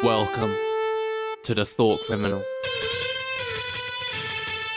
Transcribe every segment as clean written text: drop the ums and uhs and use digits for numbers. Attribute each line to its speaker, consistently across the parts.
Speaker 1: Welcome to the Thought Criminal.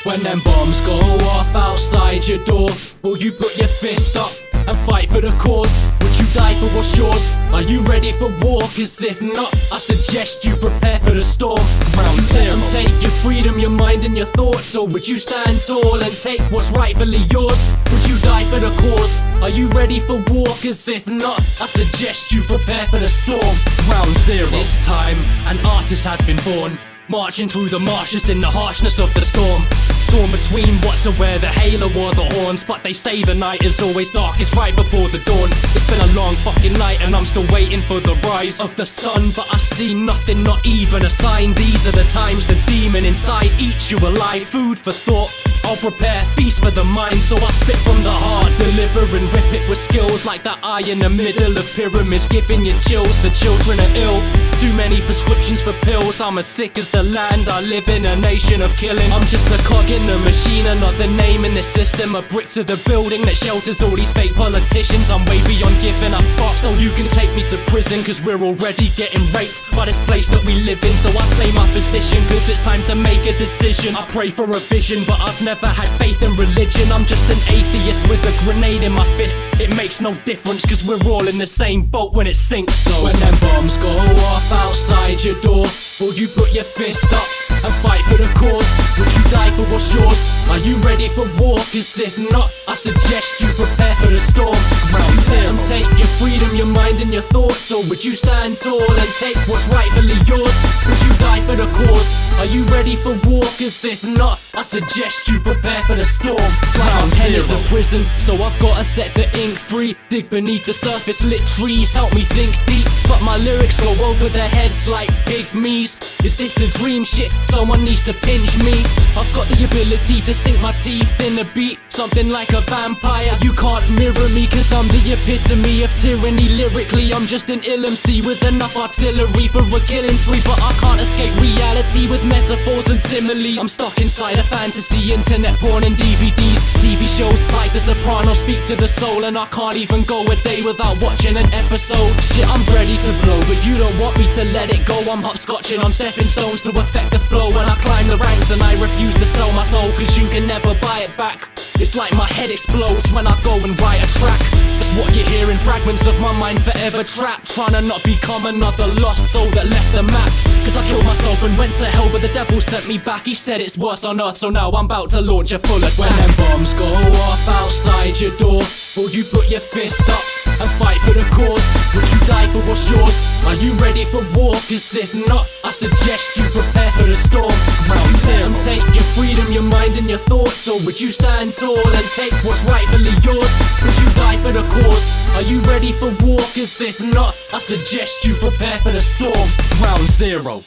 Speaker 2: When them bombs go off outside your door, will you put your fist up and fight for the cause? Would you die for what's yours? Are you ready for war? Cause if not, I suggest you prepare for the storm. Ground zero. And take your freedom, your mind and your thoughts. Or would you stand tall and take what's rightfully yours? Would you die for the cause? Are you ready for war? Cause if not, I suggest you prepare for the storm. Ground zero. This time, an artist has been born, marching through the marshes in the harshness of the storm. Torn between what to wear, the halo or the horns. But they say the night is always darkest right before the dawn. It's been a long fucking night and I'm still waiting for the rise of the sun, but I see nothing, not even a sign. These are the times the demon inside eats you alive. Food for thought, I'll prepare, feast for the mind. So I spit from the heart, deliver and rip it with skills like that eye in the middle of pyramids, giving you chills. The children are ill, too many prescriptions for pills. I'm as sick as the land, I live in a nation of killing. I'm just a cog in the machine and not the name in the system. A brick to the building that shelters all these fake politicians. I'm way beyond giving up box, so you can take me to prison. Cause we're already getting raped by this place that we live in. So I play my position, cause it's time to make a decision. I pray for a vision, but I've never had faith in religion. I'm just an atheist with a grenade in my fist. It makes no difference, cause we're all in the same boat when it sinks. So when them bombs go off outside your door, will you put your fist up and fight for the cause? Would you die for what's yours? Are you ready for war? Cause if not, I suggest you prepare for the storm. Ground zero. And take your freedom, your mind and your thoughts. Or would you stand tall and take what's rightfully yours? Would you die for the cause? Are you ready for war? Cause if not, I suggest you prepare for the storm. Ground pen is a prison, so I've gotta set the ink free. Dig beneath the surface, lit trees help me think deep, but my lyrics go over their heads like pygmies. Is this a dream? Shit, someone needs to pinch me. I've got the ability to sink my teeth in a beat, something like a vampire. You can't mirror me, cause I'm the epitome of tyranny. Lyrically, I'm just an ill MC with enough artillery for a killing spree. But I can't escape reality with metaphors and similes. I'm stuck inside a fantasy, internet porn and DVDs. TV shows like The Sopranos speak to the soul, and I can't even go a day without watching an episode. Shit, I'm ready to blow, but you don't want me to let it go. I'm hopscotching on stepping stones to affect the flow. When I climb the ranks and I refuse to sell my soul, cause you can never buy it back. It's like my head explodes when I go and write a track. That's what you're hearing, fragments of my mind forever trapped, trying to not become another lost soul that left the map. Cause I killed myself and went to hell, but the devil sent me back. He said it's worse on earth, so now I'm about to launch a full attack. When them bombs go off outside your door, will you put your fist up and fight for the cause? Would you die for what's yours? Are you ready for war? Cause if not, I suggest you prepare for the storm. Ground zero. And take your freedom, your mind and your thoughts. Or would you stand tall and take what's rightfully yours? Would you die for the cause? Are you ready for war? Cause if not, I suggest you prepare for the storm. Ground zero.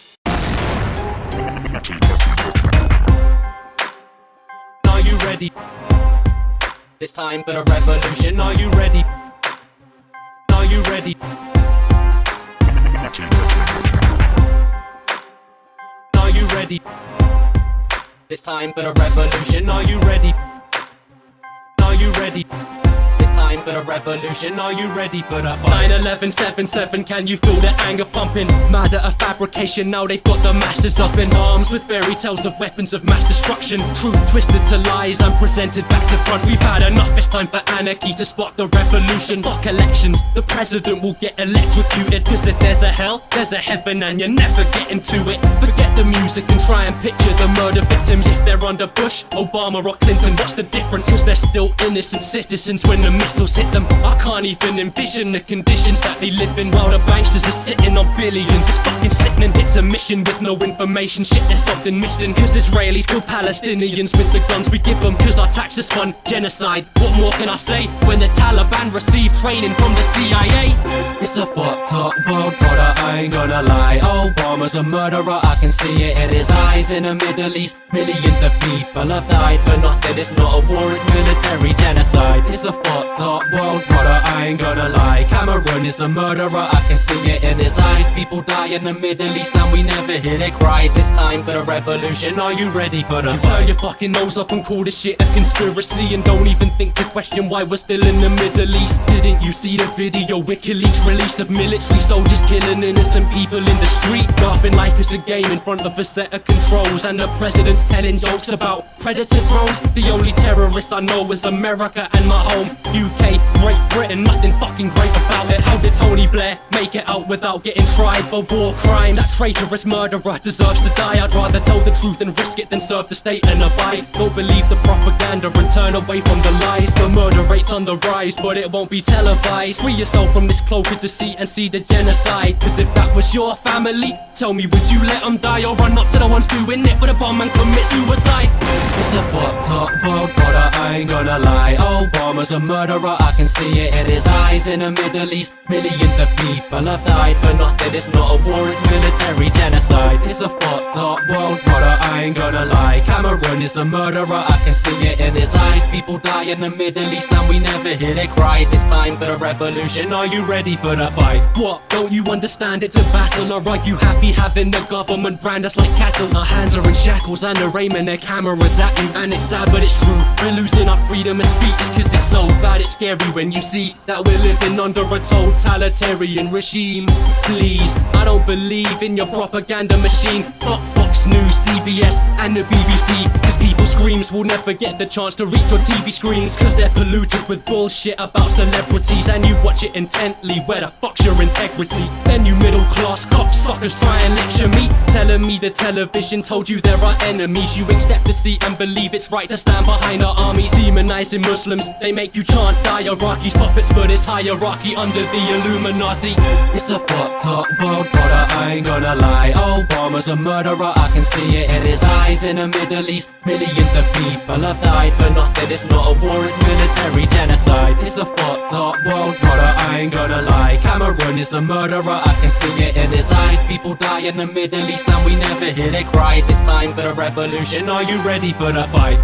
Speaker 2: Are you ready? It's time for the revolution. Are you ready? Are you ready? Are you ready? It's time for the revolution. Are you ready? Are you ready? It's time for the revolution. Are you ready for the fight? 9/11/77, can you feel the anger pumping? Mad at a fabrication, now they've got the masses up in arms with fairy tales of weapons of mass destruction. Truth twisted to lies and presented back to front. We've had enough, it's time for anarchy to spark the revolution. Fuck elections, the president will get electrocuted. Cause if there's a hell, there's a heaven and you're never getting to it. Forget the music and try and picture the murder victims. If they're under Bush, Obama or Clinton, what's the difference? Cause they're still innocent citizens when the missiles hit them. I can't even envision the conditions that they live in while the banksters are sitting on billions. It's fucking sickening. It's a mission with no information. Shit, there's something missing. Cause Israelis kill Palestinians with the guns we give them. Cause our taxes fund genocide. What more can I say when the Taliban received training from the CIA? It's a fucked up world, brother, I ain't gonna lie. Obama's a murderer, I can see it in his eyes. In the Middle East, millions of people have died for nothing. It's not a war, it's military genocide. It's a fucked fucked up world, brother, I ain't gonna lie. Cameron is a murderer, I can see it in his eyes. People die in the Middle East and we never hear their cries. It's time for the revolution, are you ready for the fight? Turn your fucking nose up and call this shit a conspiracy, and don't even think to question why we're still in the Middle East. Didn't you see the video WikiLeaks release of military soldiers killing innocent people in the street, laughing like it's a game in front of a set of controls, and the president's telling jokes about predator drones? The only terrorists I know is America and my home UK, Great Britain, nothing fucking great about it. How did Tony Blair make it out without getting tried for war crimes? That traitorous murderer deserves to die. I'd rather tell the truth and risk it than serve the state and abide. Don't believe the propaganda and turn away from the lies. The murder rate's on the rise, but it won't be televised. Free yourself from this cloak of deceit and see the genocide. Cause if that was your family, tell me, would you let them die or run up to the ones doing it with a bomb and commit suicide? It's a fucked up world, brother, I ain't gonna lie. Obama's a murderer, I can see it in his eyes. In the Middle East, millions of people have died for nothing. It's not a war, it's military genocide. It's a fucked up world, brother, I ain't gonna lie. Cameron is a murderer, I can see it in his eyes. People die in the Middle East and we never hear their cries. It's time for the revolution, are you ready for the fight? What, don't you understand it's a battle? Or are you happy having the government brand us like cattle? Our hands are in shackles and they're aiming their cameras at you. And it's sad but it's true, we're losing our freedom of speech. Cause it's so bad it's scary when you see that we're living under a totalitarian regime. Please, I don't believe in your propaganda machine. Fuck Fox News, CBS and the BBC. Cause people's screams will never get the chance to reach your TV screens. Cause they're polluted with bullshit about celebrities, and you watch it intently. Where the fuck's your integrity? Then you middle class cocksuckers try and lecture me, telling me the television told you there are enemies. You accept defeat and believe it's right to stand behind our armies. Demonizing Muslims, they make you chant die Iraqis, puppets for this hierarchy under the Illuminati. It's a fucked up world, brother, I ain't gonna lie. Obama's a murderer, I can see it in his eyes. In the Middle East, millions of people have died for nothing. It's not a war, it's military genocide. It's a fucked up world, brother, I ain't gonna lie. Cameron is a murderer, I can see it in his eyes. People die in the Middle East and we never hear their cries. It's time for the revolution, are you ready for the fight?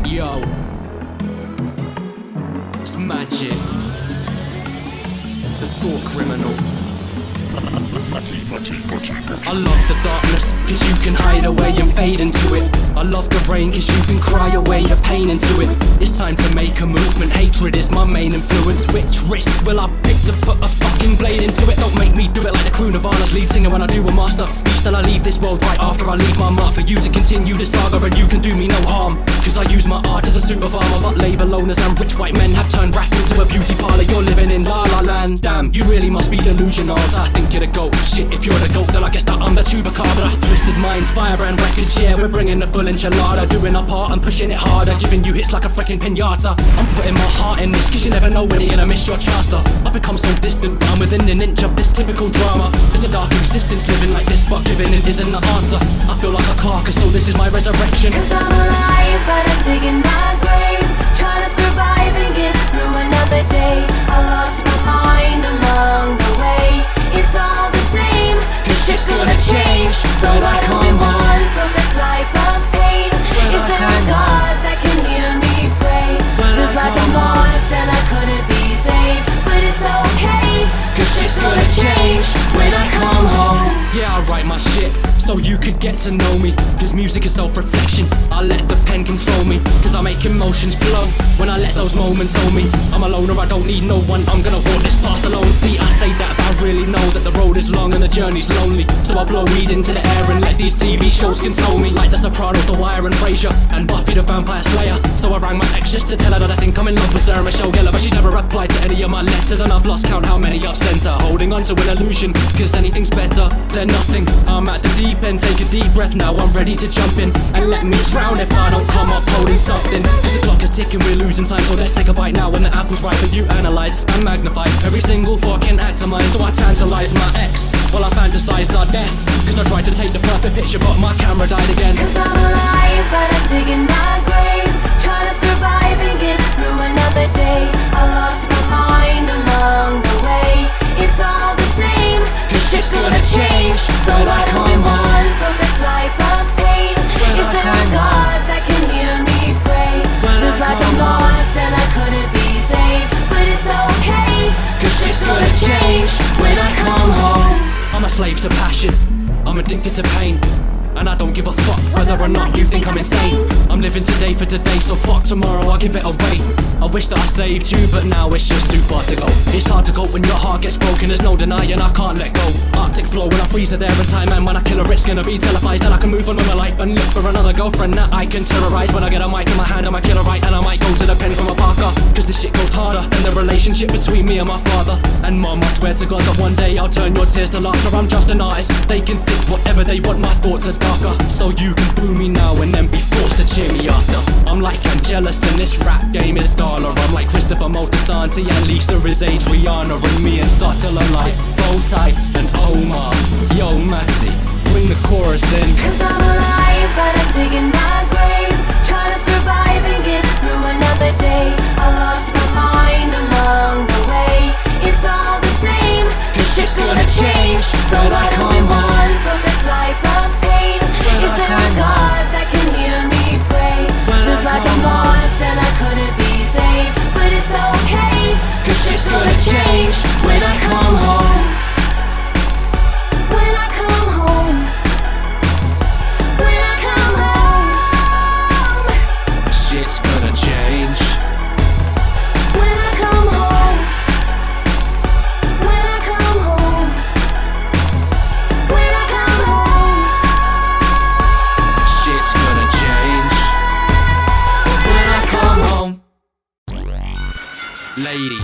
Speaker 2: Yo, it's Majik, the thought criminal. I love the darkness, cause you can hide away and fade into it. I love the rain, cause you can cry away your pain into it. It's time to make a movement, hatred is my main influence. Which wrist will I pick to put a fucking blade into it? Don't make me do it like the crew Nirvana's lead singer when I do a masterpiece. Then I leave this world right after I leave my mark for you to continue this saga, and you can do me no harm. Cause I use my art as a suit of armor, but label owners and rich white men have turned rap into a beauty parlor. You're living in La La Land, damn, you really must be delusional. I think you're the GOAT, shit, if you're the GOAT then I guess that I'm the chupacabra. Twisted minds, Firebrand records, yeah, we're bringing the full enchilada. Doing our part and pushing it harder, giving you hits like a freaking pinata. I'm putting my heart in this, cause you never know when you're gonna miss your chance to. I've become so distant, I'm within an inch of this typical drama. It's a dark existence living like this, but giving it isn't the answer. I feel like a carcass, so this is my resurrection.
Speaker 3: Cause I'm alive, but I'm digging my grave, trying to survive and get through another day. I lost my mind along the way. It's all the same,
Speaker 2: cause shit's gonna change
Speaker 3: so I come on from this life of pain. Is there a God that can hear me pray? Feels like I'm lost and I couldn't be saved, but it's okay,
Speaker 2: cause shit's gonna change when I come home. Yeah, I write my shit so you could get to know me, cause music is self-reflection. I let the pen control me, cause I make emotions flow when I let those moments own me. I'm a loner, I don't need no one, I'm gonna walk this path alone. See, I say that, but I really know that the road is long and the journey's lonely. So I blow weed into the air and let these TV shows console me, like The Sopranos, The Wire and Frasier, and Buffy the Vampire Slayer. So I rang my ex just to tell her that I think I'm in love with Sarah Michelle Gellar, but she never replied to any of my letters, and I've lost count how many I've sent her. Holding on to an illusion, cause anything's better than nothing. I'm at the deep end, take a deep breath now, I'm ready to jump in. And let me drown if I don't come up holding something. Cause the clock is ticking, we're losing time, so let's take a bite now. When the apple's ripe, but you analyze and magnify every single fucking act of mine. So I tantalize my ex while I fantasize our death, cause I tried to take the perfect picture but my camera died again.
Speaker 3: Cause I'm alive, but I'm digging my grave, trying to survive and get through another day. I lost my mind along the way. It's all the same,
Speaker 2: cause shit's gonna change
Speaker 3: so
Speaker 2: when
Speaker 3: I
Speaker 2: I come
Speaker 3: move
Speaker 2: home.
Speaker 3: on from this life of pain. Is there a God that can hear me pray? Feels like I'm lost and I couldn't be saved, but it's okay,
Speaker 2: Cause shit's gonna change when I come home. I'm a slave to passion, I'm addicted to pain, and I don't give a fuck whether or not you think I'm insane. I'm living today for today, so fuck tomorrow, I'll give it away. I wish that I saved you, but now it's just too far to go. It's hard to go when your heart gets broken, there's no denying I can't let go. Arctic flow when I freeze her there in time, and when I kill her it's gonna be televised. And I can move on with my life and look for another girlfriend that I can terrorize. When I get a mic in my hand, I might kill her right, and I might go to the pen from a Parker. Cause the shit goes harder than the relationship between me and my father. And mom, I swear to God that one day I'll turn your tears to laughter. I'm just an artist, they can think whatever they want, my thoughts are darker. So you can boo me now and then be forced to cheer me after. I'm like Angelus and this rap game is Darla. I'm like Christopher Moltisanti and Lisa is Adriana, and me and Suttle are like Bowtie and Omar. Yo Matty, bring the chorus in.
Speaker 3: Cause I'm alive, but I'm digging my grave, trying to survive and get through another day. I lost my mind along the way. It's all the same,
Speaker 2: cause shit's gonna change
Speaker 3: so
Speaker 2: when I
Speaker 3: I
Speaker 2: come
Speaker 3: move
Speaker 2: home.
Speaker 3: on from this life of pain. Is there a God that can hear me pray? Feels like I'm lost and I couldn't be saved, but it's okay,
Speaker 2: Cause shit's gonna change when I come home.
Speaker 3: when I come home. When I come home.
Speaker 2: Shit's gonna change.
Speaker 3: When I come home. When I come home. When I come home.
Speaker 2: Shit's gonna change when I come home. Lady,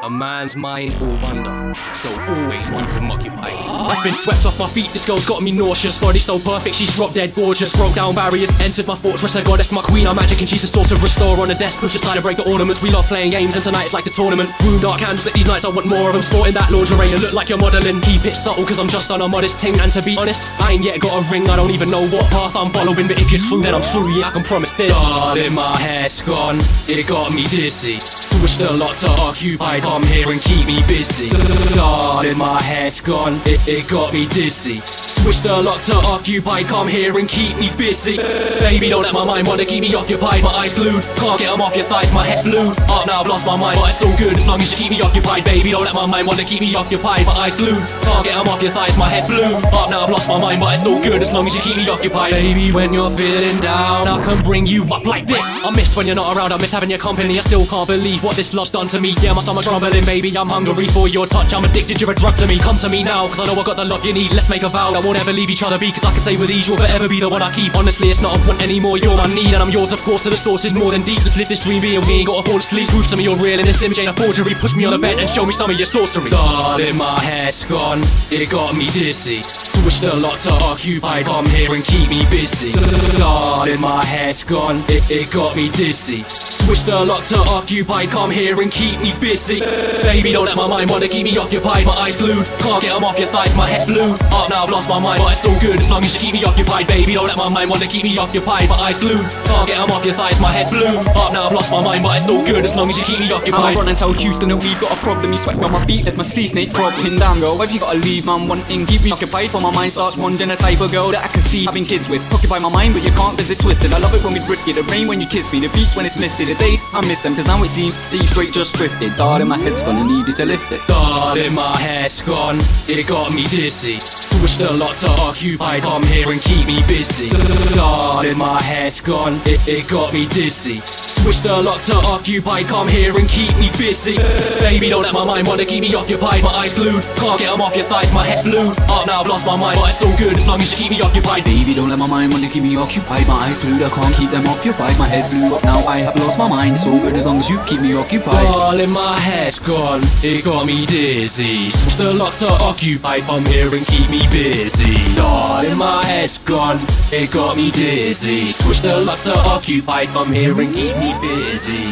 Speaker 2: a man's mind will wander, so always keep him occupied. I've been swept off my feet, this girl's got me nauseous. Body so perfect, she's drop dead gorgeous. Broke down barriers, entered my fortress, a goddess, my queen, I'm magic, and she's a source of restore. On the desk, push aside and break the ornaments. We love playing games, and tonight's like the tournament. Room dark candles, lit these nights, I want more of them. Sporting that lingerie, you look like you're modelling. Keep it subtle, cause I'm just on a modest ting. And to be honest, I ain't yet got a ring, I don't even know what path I'm following. But if you're true, then I'm true, yeah, I can promise this. God in my hair's gone, it got me dizzy. Switch the lock to occupy, come here and keep me busy. God in my hair's gone, it got me dizzy. Switch the lock to occupy, come here and keep me busy. Baby, don't let my mind wanna keep me occupied. My eyes glued, can't get them off your thighs, my head's blue. Up now, I've lost my mind, but it's so good as long as you keep me occupied. Baby, don't let my mind wanna keep me occupied. My eyes glued, can't get them off your thighs, my head's blue. Up now, I've lost my mind, but it's so good as long as you keep me occupied. Baby, when you're feeling down, I can bring you up like this. I miss when you're not around, I miss having your company. I still can't believe what this love's done to me. Yeah, my stomach's rumbling, baby, I'm hungry for your touch. I'm addicted, you're a drug to me. Come to me now, cause I know I got the love you need. Let's make a vow that won't ever leave each other be, cause I can say with ease you'll forever be the one I keep. Honestly, it's not a want anymore, you're my need, and I'm yours of course, so the source is more than deep. Let's live this dream, and we ain't gotta fall asleep. Prove to me you're real and this image ain't a forgery. Push me on the bed and show me some of your sorcery. God in my hair's gone, it got me dizzy. Switch the lock to occupy, come here and keep me busy. God in my hair's gone, it got me dizzy. Switch the lock to occupy, come here and keep me busy. Baby, don't let my mind wanna keep me occupied. My eyes glued, can't get them off your thighs, my head's blue. Up now, I've lost my mind, but it's so good as long as you keep me occupied. Baby, don't let my mind wanna keep me occupied. My eyes glued, can't get them off your thighs, my head's blue. Up now, I've lost my mind, but it's so good as long as you keep me occupied.
Speaker 4: I'm a run and tell Houston that we've got a problem. You sweat on my feet, let my sea snake dropping down, girl. Why have you gotta leave, man? Wanting, keep me occupied, but my mind starts wandering. A type of girl that I can see having kids with. Occupy my mind, but you can't cause it's twisted. I love it when we risk it. The rain when you kiss me, the beach when it's misty. The days I miss them, cause now it seems that you straight just drifted. God in my head's gone, I needed to lift it.
Speaker 2: God in my hair's gone, it got me dizzy. Switch the lock to occupy, come here and keep me busy. God in my hair's gone, it got me dizzy. Switch the lock to occupy, come here and keep me busy. Baby, don't let my mind wanna keep me occupied. My eyes glued, can't get them off your thighs, my head's blue. Up now, I've lost my mind, but it's all good as long as you keep me occupied.
Speaker 4: Baby, don't let my mind wanna keep me occupied. My eyes glued, I can't keep them off your thighs. My head's blue up now, I have lost my mind. It's all good as long as you keep me occupied.
Speaker 2: Darling, my head's gone, it got me dizzy. Switch the lock to occupied, come here and keep me busy. Darling, my head's gone, it got me dizzy. Switch the lock to occupied, come here and keep me busy. Keep me busy.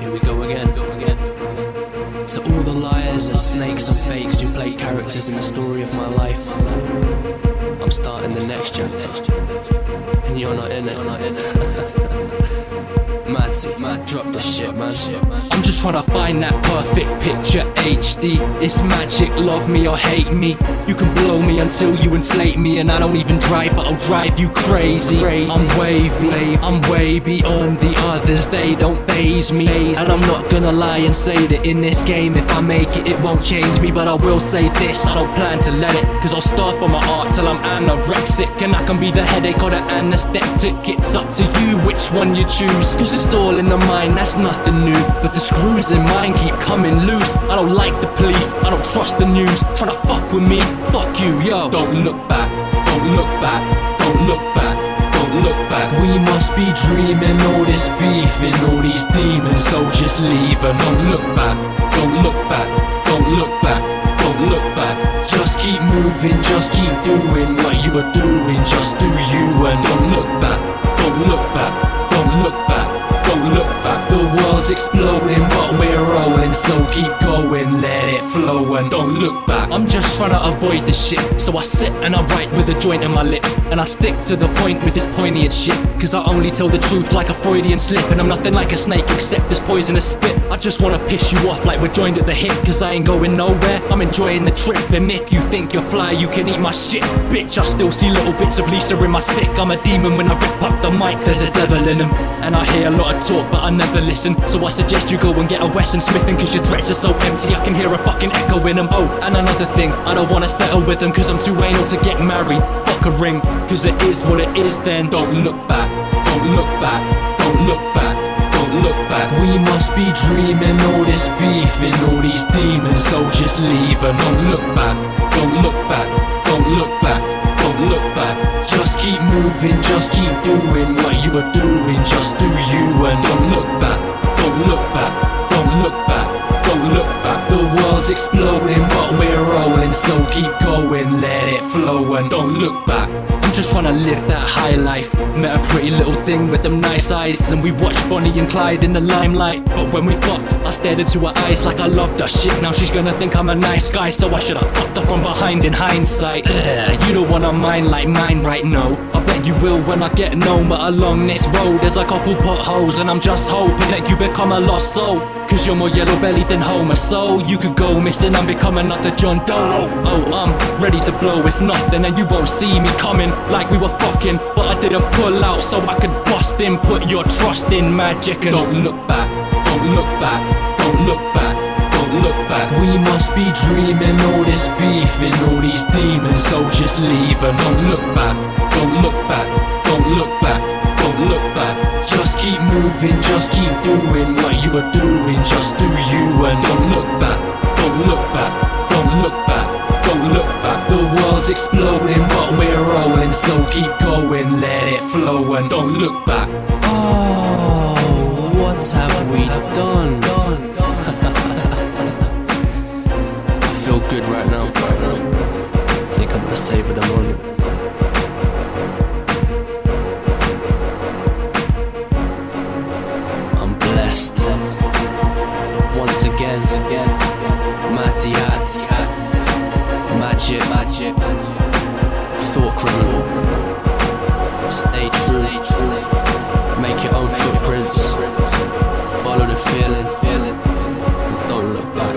Speaker 1: Here we go again. To all the liars and snakes and fakes who play characters in the story of my life, I'm starting the next chapter, and you're not in it. Matty, drop the shit, man.
Speaker 2: I'm just trying to find that perfect picture HD. It's magic, love me or hate me. You can blow me until you inflate me, and I don't even drive, but I'll drive you crazy. I'm wavy, I'm way beyond the others, they don't faze me. And I'm not gonna lie and say that in this game, if I make it, it won't change me. But I will say this, I don't plan to let it, cause I'll starve for my art till I'm anorexic. And I can be the headache or the anesthetic. It's up to you which one you choose, cause it's all in the mind, that's nothing new. But the screws in mine keep coming loose. I don't like the police, I don't trust the news. Tryna fuck with me, fuck you, yo. Don't look back, don't look back, don't look back, don't look back. We must be dreaming all this beef and all these demons, so just leave and don't look back, don't look back, don't look back, don't look back. Just keep moving, just keep doing what you are doing. Just do you and don't look back, don't look back, don't look back, don't look back. The world's exploding but we're rolling, so keep going, let it flow and don't look back. I'm just trying to avoid the shit, so I sit and I write with a joint in my lips, and I stick to the point with this poignant shit, cause I only tell the truth like a Freudian slip. And I'm nothing like a snake except this poisonous spit. I just wanna piss you off like we're joined at the hip, cause I ain't going nowhere, I'm enjoying the trip. And if you think you're fly, you can eat my shit, bitch. I still see little bits of Lisa in my sick. I'm a demon when I rip up the mic, there's a devil in him. And I hear a lot of talk but I never listen, so I suggest you go and get a Wesson Smithing, cause your threats are so empty I can hear a fucking echo in them. Oh, and another thing, I don't wanna settle with them, cause I'm too anal to get married. Fuck a ring, cause it is what it is then. Don't look back, don't look back, don't look back, don't look back. We must be dreaming all this beef and all these demons, so just leave and don't look back, don't look back, don't look back, don't look back. Just keep moving, just keep doing what you are doing. Just do you and don't look back, don't look back, don't look back, don't look back. The world's exploding but we're rolling, so keep going, let it flow and don't look back. I'm just trying to live that high life. Met a pretty little thing with them nice eyes, and we watched Bonnie and Clyde in the limelight. But when we fucked, I stared into her eyes like I loved her. Shit, now she's gonna think I'm a nice guy, so I should've fucked her from behind in hindsight. You don't wanna mind like mine right now. I bet you will when I get known, but along this road there's a couple potholes, and I'm just hoping that you become a lost soul, cause you're more yellow bellied than Homer, so you could go missing and become another John Doe. Oh, I'm ready to blow, it's nothing and you won't see me coming like we were fucking, but I didn't pull out so I could bust in. Put your trust in Majik and don't look back, don't look back, don't look back, don't look back. We must be dreaming all this beef and all these demons, so just leave and don't look back, don't look back, don't look back, don't look back. Just keep moving, just keep doing what you are doing. Just do you and don't look back, don't look back, don't look back, don't look back. The world's exploding but we're rolling, so keep going, let it flow and don't look back.
Speaker 1: Oh, what have we done? I feel good right now. I think I'm gonna savor the moment. I'm blessed. Once again, Matty, Hatt, Majik, thought criminal. Stay true, make your own footprints, follow the feeling, and don't look back.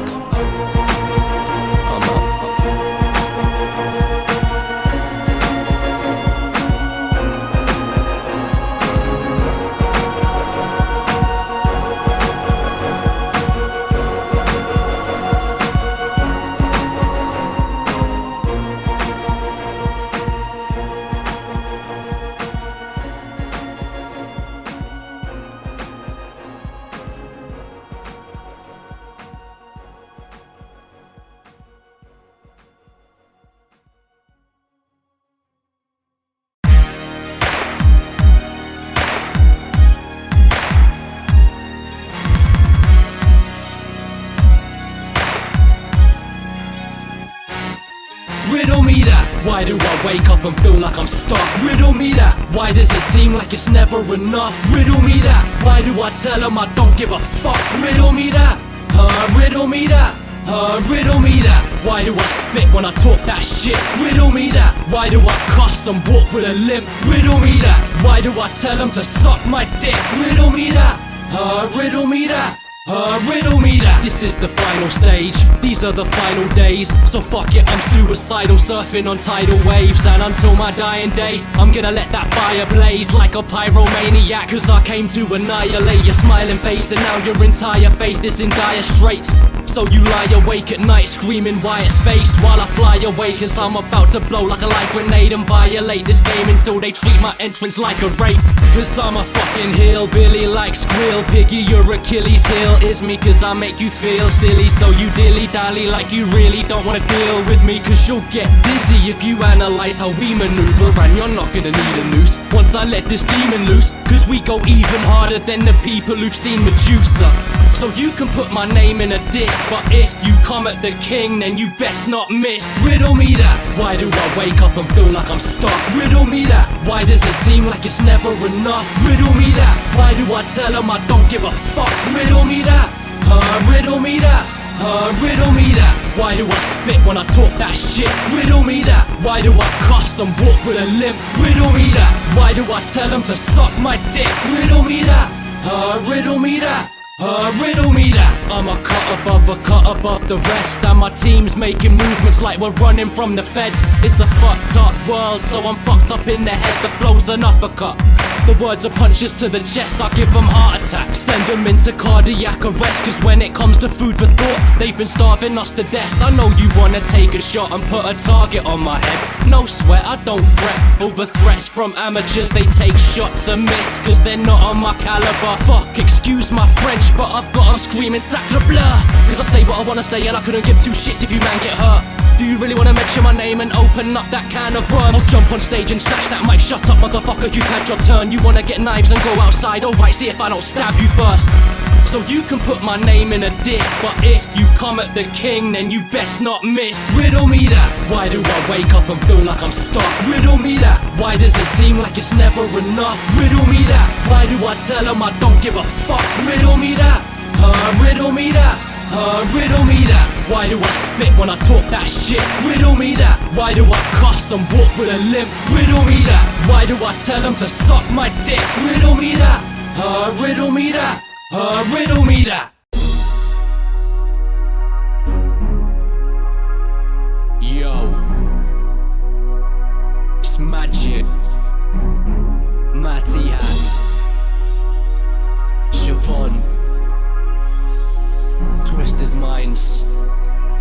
Speaker 2: Riddle me that. Why do I wake up and feel like I'm stuck? Riddle me that. Why does it seem like it's never enough? Riddle me that. Why do I tell them I don't give a fuck? Riddle me that. Riddle me that. Riddle me that. Why do I spit when I talk that shit? Riddle me that. Why do I cuss and walk with a limp? Riddle me that. Why do I tell them to suck my dick? Riddle me that. Riddle me that. Riddle me that. This is the final stage, these are the final days. So fuck it, I'm suicidal, surfing on tidal waves. And until my dying day, I'm gonna let that fire blaze like a pyromaniac. Cause I came to annihilate your smiling face, and now your entire faith is in dire straits. So you lie awake at night screaming white space, while I fly away cause I'm about to blow like a light grenade and violate this game until they treat my entrance like a rape. Cause I'm a fucking hillbilly like Squeal Piggy, your Achilles heel is me cause I make you feel silly. So you dilly-dally like you really don't wanna deal with me, cause you'll get dizzy if you analyze how we maneuver. And you're not gonna need a noose once I let this demon loose, cause we go even harder than the people who've seen Medusa. So you can put my name in a diss, but if you come at the king then you best not miss. Riddle me that. Why do I wake up and feel like I'm stuck? Riddle me that. Why does it seem like it's never enough? Riddle me that. Why do I tell them I don't give a fuck? Riddle me that. Riddle me that. Riddle me that. Why do I spit when I talk that shit? Riddle me that. Why do I cuss and walk with a limp? Riddle me that. Why do I tell them to suck my dick? Riddle me that. Riddle me that. Riddle me that. I'm a cut above the rest, and my team's making movements like we're running from the feds. It's a fucked up world, so I'm fucked up in the head. The flow's an uppercut, the words are punches to the chest. I give them heart attacks, send them into cardiac arrest. Cause when it comes to food for thought, they've been starving us to death. I know you wanna take a shot and put a target on my head. No sweat, I don't fret over threats from amateurs. They take shots and miss cause they're not on my caliber. Fuck, excuse my French, but I've got 'em screaming sacre bleu. Cause I say what I wanna say and I couldn't give two shits if you man get hurt. Do you really wanna mention my name and open up that can of worms? I'll jump on stage and snatch that mic. Shut up motherfucker, you've had your turn. You wanna get knives and go outside? Alright, see if I don't stab you first. So you can put my name in a diss, but if you come at the king then you best not miss. Riddle me that. Why do I wake up and feel like I'm stuck? Riddle me that. Why does it seem like it's never enough? Riddle me that. Why do I tell them I don't give a fuck? Riddle me that. Riddle me that. Riddle me that. Why do I spit when I talk that shit? Riddle me that. Why do I cuss and walk with a limp? Riddle me that. Why do I tell them to suck my dick? Riddle me that. Riddle me that. Riddle me that. Yo, it's Majik, Matty, Hatt, Shavon, Twisted Minds,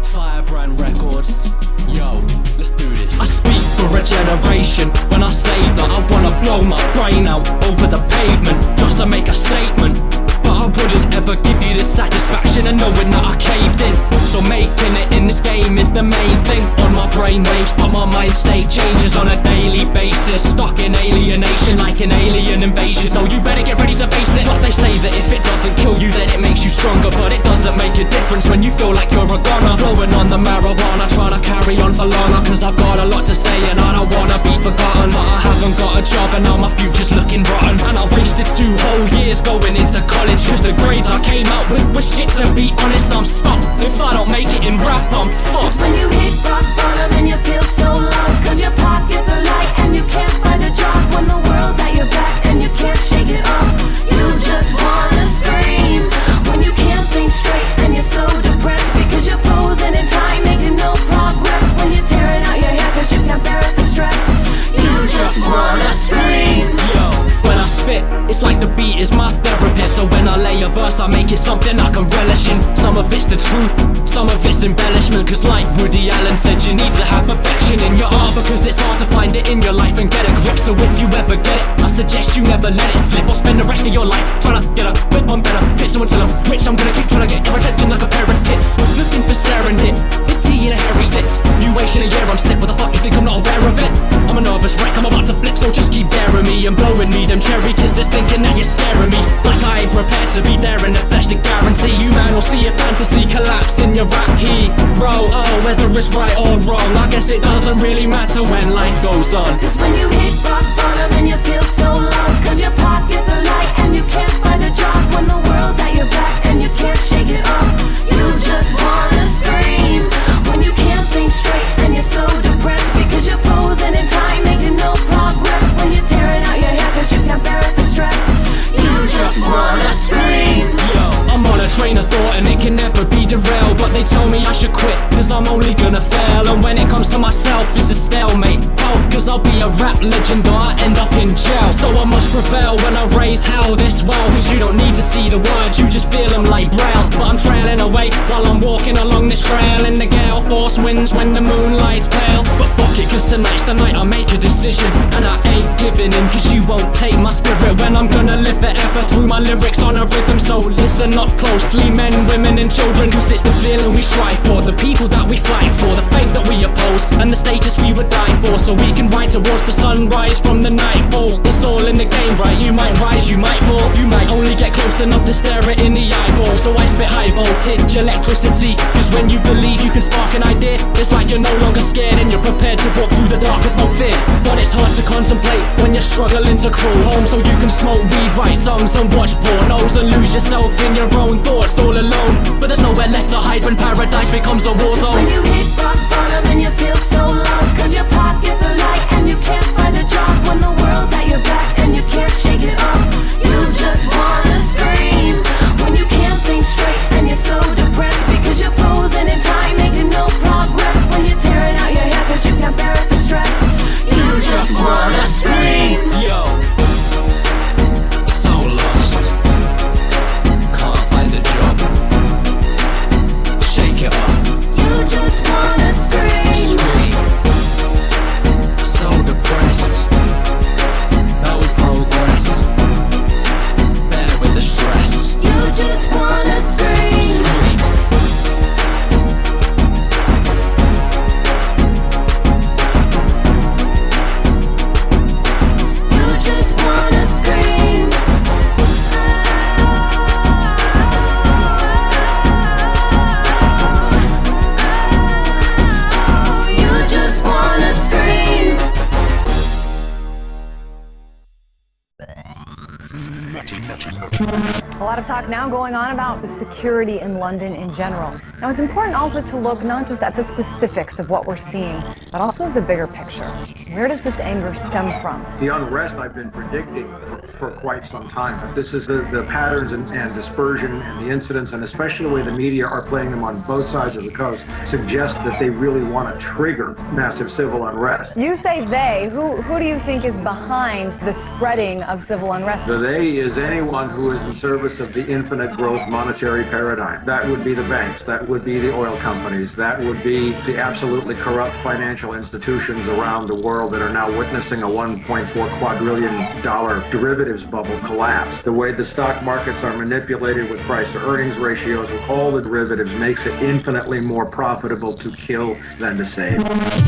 Speaker 2: Firebrand Records. Yo, let's do this. I speak for a generation when I say that I wanna blow my brain out over the pavement just to make a statement. But I wouldn't ever give you the satisfaction of knowing that I caved in. So making it in this game is the main thing on my brain waves, but my mind state changes on a daily basis. Stuck in alienation like an alien invasion, so you better get ready to face it. But they say that if it doesn't kill you then it makes you stronger, but it doesn't make a difference when you feel like you're a goner. Blowing on the marijuana, trying to carry on for longer, cause I've got a lot to say and I don't wanna be forgotten. But I haven't got a job and now my future's looking rotten. And I wasted 2 whole years going into college, cause the grades I came out with were shit. To be honest, I'm stuck. If I don't make it in rap, I'm fucked.
Speaker 3: When you hit rock bottom and you feel so lost, cause your pockets are light and you can't find a job. When the world's at your back and you can't shake it off, you just wanna scream. When you can't think straight and you're so depressed because you're frozen in time, making no progress. When you're tearing out your hair cause you can't bear it, the stress, you just wanna scream.
Speaker 2: Yo, when I spit, it's like the beat is my therapist. So when I lay a verse, I make it something I can relish in. Some of it's the truth, some of it's embellishment. Cause like Woody Allen said, you need to have perfection in your art, because it's hard to find it in your life and get a grip. So if you ever get it, I suggest you never let it slip, or spend the rest of your life trying to get a whip on better fit. So until I'm rich, I'm gonna keep trying to get your attention like a pair of tits. Looking for serendipity in a hairy sit. New age in a year, I'm sick. What the fuck, you think I'm not aware of it? I'm a nervous wreck, I'm about to flip, so just keep bearing me and blowing me them cherry kisses, thinking that you're scaring me. Like I ain't prepared to be there in the flesh to guarantee you man will see a fantasy collapse in your rap hero. Oh, whether it's right or wrong, I guess it doesn't really matter when life goes on.
Speaker 3: Cause when you hit rock bottom and you feel so lost, cause your pockets are light and you can't find a job, when the world's at your back and you can't shake it off, you just wanna scream. When you can't think straight and you're so depressed because you're frozen in time, making no progress. When you're tearing out your hair cause you can't bear it, the stress, you just wanna scream.
Speaker 2: Yo, I'm on a train of thought and it can never be derailed, but they tell me I should quit cause I'm only gonna fail. And when it comes to myself it's a stalemate. Oh, cause I'll be a rap legend or I end up in jail. So I must prevail when I raise hell this well, cause you don't need to see the words, you just feel them like braille. But I'm trailing away while I'm walking along this trail in the gale force winds when the moonlight's pale. But fuck it, cause tonight's the night I make a decision, and I ain't giving in cause you won't take my spirit. When I'm gonna live forever through my lyrics on a rhythm, so listen up closely, men, women and children, cause it's the feeling we strive for, the people that we fight for, the fate that we oppose, and the status we would die for, so we can ride towards the sunrise from the nightfall. It's all in the game, right? You might rise, you might fall, you might only get close enough to stare it in the eyeball. So I spit high voltage electricity, cause when you believe you can spark an idea, it's like you're no longer scared and you're prepared to walk through the dark with no fear. But it's hard to contemplate when you're struggling to crawl home, so you can smoke weed, write songs and watch pornos and lose yourself in your own thoughts all alone. But there's nowhere left to hide when paradise becomes a war zone.
Speaker 3: When you hit rock bottom and you feel so lost, cause your pockets are light and you can't find a job, when the world's at your back and you can't shake it off, you just wanna scream. When you can't think straight and you're so depressed because you're frozen in time, making no progress. When you're tearing out your hair cause you can't bear it, the stress, you just wanna scream.
Speaker 2: Yo,
Speaker 1: So lost, can't find a job. Shake it off,
Speaker 3: You just wanna scream.
Speaker 1: scream. So depressed, no progress. Bear with the stress.
Speaker 3: You just wanna scream.
Speaker 1: Scream.
Speaker 3: You just wanna scream. You just wanna scream.
Speaker 5: A lot of talk now going on about the security in London in general. Now, it's important also to look not just at the specifics of what we're seeing, but also at the bigger picture. Where does this anger stem from?
Speaker 6: The unrest I've been predicting for quite some time, but this is the patterns and dispersion and the incidents, and especially the way the media are playing them on both sides of the coast, suggest that they really want to trigger massive civil unrest.
Speaker 5: You say they. Who do you think is behind the spreading of civil unrest?
Speaker 6: The they is anyone who is in service of the infinite growth monetary paradigm. That would be the banks, that would be the oil companies, that would be the absolutely corrupt financial institutions around the world that are now witnessing a $1.4 quadrillion derivatives bubble collapse. The way the stock markets are manipulated with price to earnings ratios with all the derivatives makes it infinitely more profitable to kill than to save.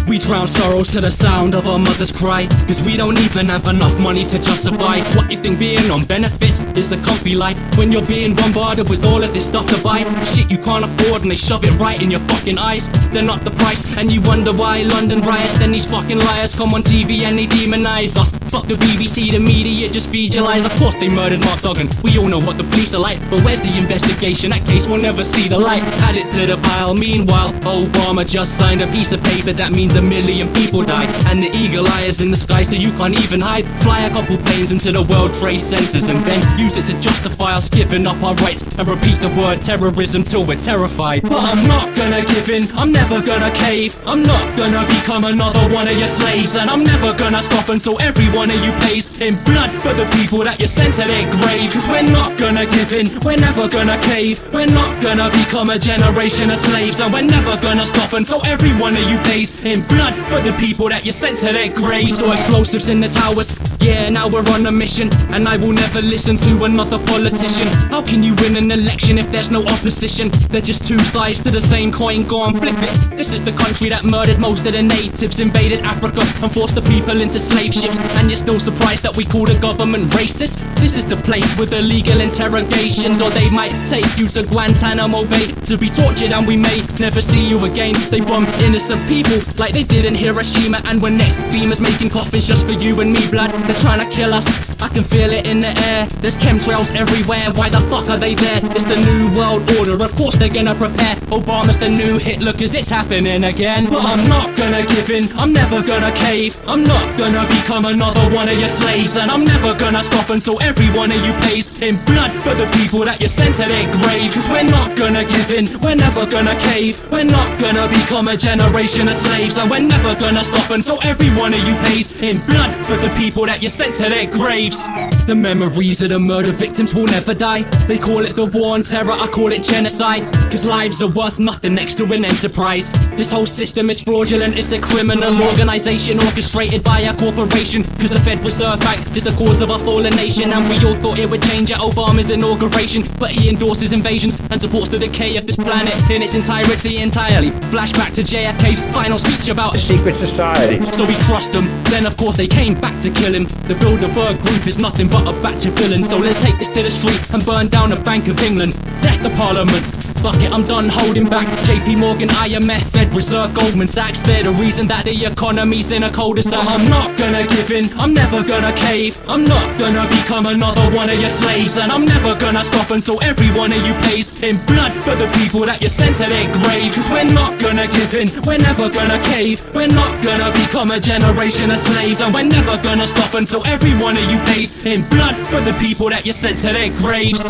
Speaker 2: we drown sorrows to the sound of our mother's cry, cause we don't even have enough money to just survive. What you think being on benefits is a comfy life, when you're being bombarded with all of this stuff to buy? Shit you can't afford and they shove it right in your fucking eyes. They're not the price and you wonder why London riots. Then these fucking liars come on TV and they demonize us. Fuck the BBC, the media just feed your lies. Of course they murdered Mark Duggan, we all know what the police are like, but where's the investigation? That case will never see the light. Add it to the pile. Meanwhile, Obama just signed a piece of paper that means 1 million people died, and the eagle eye is in the sky so you can't even hide. Fly a couple planes into the World Trade Centers and then use it to justify us giving up our rights, and repeat the word terrorism till we're terrified. But I'm not gonna give in, I'm never gonna cave, I'm not gonna become another one of your slaves, and I'm never gonna stop until every one of you pays in blood for the people that you sent to their graves. Cause we're not gonna give in, we're never gonna cave, we're not gonna become a generation of slaves, and we're never gonna stop until every one of you pays in blood for the people that you sent to their graves. So explosives in the towers, yeah, now we're on a mission, and I will never listen to another politician. How can you win an election if there's no opposition? They're just two sides to the same coin, go on flip it. This is the country that murdered most of the natives, invaded Africa and forced the people into slave ships, and you're still surprised that we call the government racist? This is the place with illegal interrogations, or they might take you to Guantanamo Bay to be tortured, and we may never see you again. They bomb innocent people like they did in Hiroshima, and when next FEMA's making coffins just for you and me, blood, they're trying to kill us. I can feel it in the air. There's chemtrails everywhere. Why the fuck are they there? It's the new world order. Of course they're gonna prepare. Obama's the new Hitler, cause it's happening again. But I'm not gonna give in. I'm never gonna cave. I'm not gonna become another one of your slaves, and I'm never gonna stop until every one of you pays in blood for the people that you sent to their graves. Cause we're not gonna give in. We're never gonna cave. We're not gonna become a generation of slaves, and we're never gonna stop until every one of you pays in blood for the people that you sent to their graves. The memories of the murder victims will never die. They call it the war on terror, I call it genocide. Cause lives are worth nothing next to an enterprise. This whole system is fraudulent, it's a criminal organization orchestrated by a corporation. Cause the Fed Reserve Bank is the cause of our fallen nation, and we all thought it would change at Obama's inauguration. But he endorses invasions and supports the decay of this planet in its entirety entirely. Flashback to JFK's final speech about a
Speaker 7: secret society.
Speaker 2: So we crushed them, then of course they came back to kill him. The Bilderberg group is nothing but a batch of villains. So let's take this to the street and burn down the Bank of England. Death to Parliament. Fuck it, I'm done holding back. JP Morgan, IMF, Fed Reserve, Goldman Sachs, they're the reason that the economy's in a cul-de-sac. I'm not gonna give in, I'm never gonna cave. I'm not gonna become another one of your slaves, and I'm never gonna stop until every one of you pays in blood for the people that you sent to their graves. Cause we're not gonna give in, we're never gonna cave. We're not gonna become a generation of slaves, and we're never gonna stop until every one of you pays in blood for the people that you sent to their graves.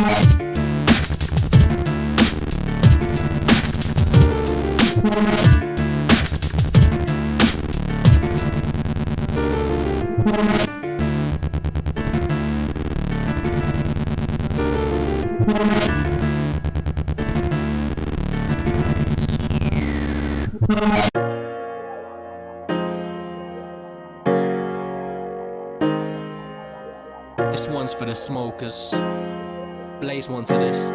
Speaker 1: This one's for the smokers. Blaze one to this.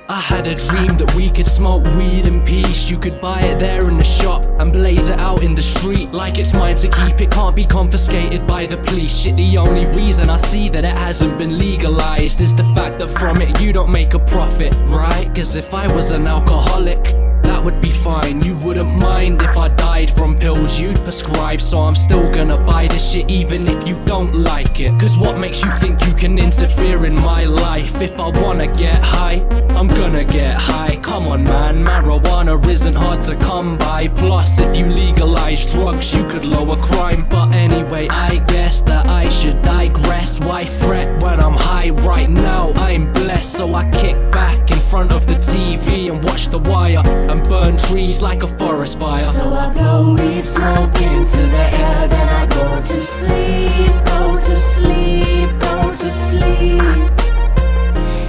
Speaker 1: I had a dream that we could smoke weed in peace. You could buy it there in the shop and blaze it out in the street like it's mine to keep. It can't be confiscated by the police. Shit, the only reason I see that it hasn't been legalized is the fact that from it you don't make a profit, right? Cause if I was an alcoholic, that would be fine. You wouldn't mind if I died from pills you'd prescribe. So I'm still gonna buy this shit even if you don't like it. Cause what makes you think you can interfere in my life? If I wanna get high, I'm gonna get high. Come on man, marijuana isn't hard to come by. Plus if you legalize drugs you could lower crime. But anyway, I guess that I should digress. Why fret when I'm high right now? I'm blessed, so I kick back in front of the TV and watch The Wire and burn trees like a forest fire.
Speaker 3: So I blow weed smoke into the air, then I go to sleep, go to sleep, go to sleep.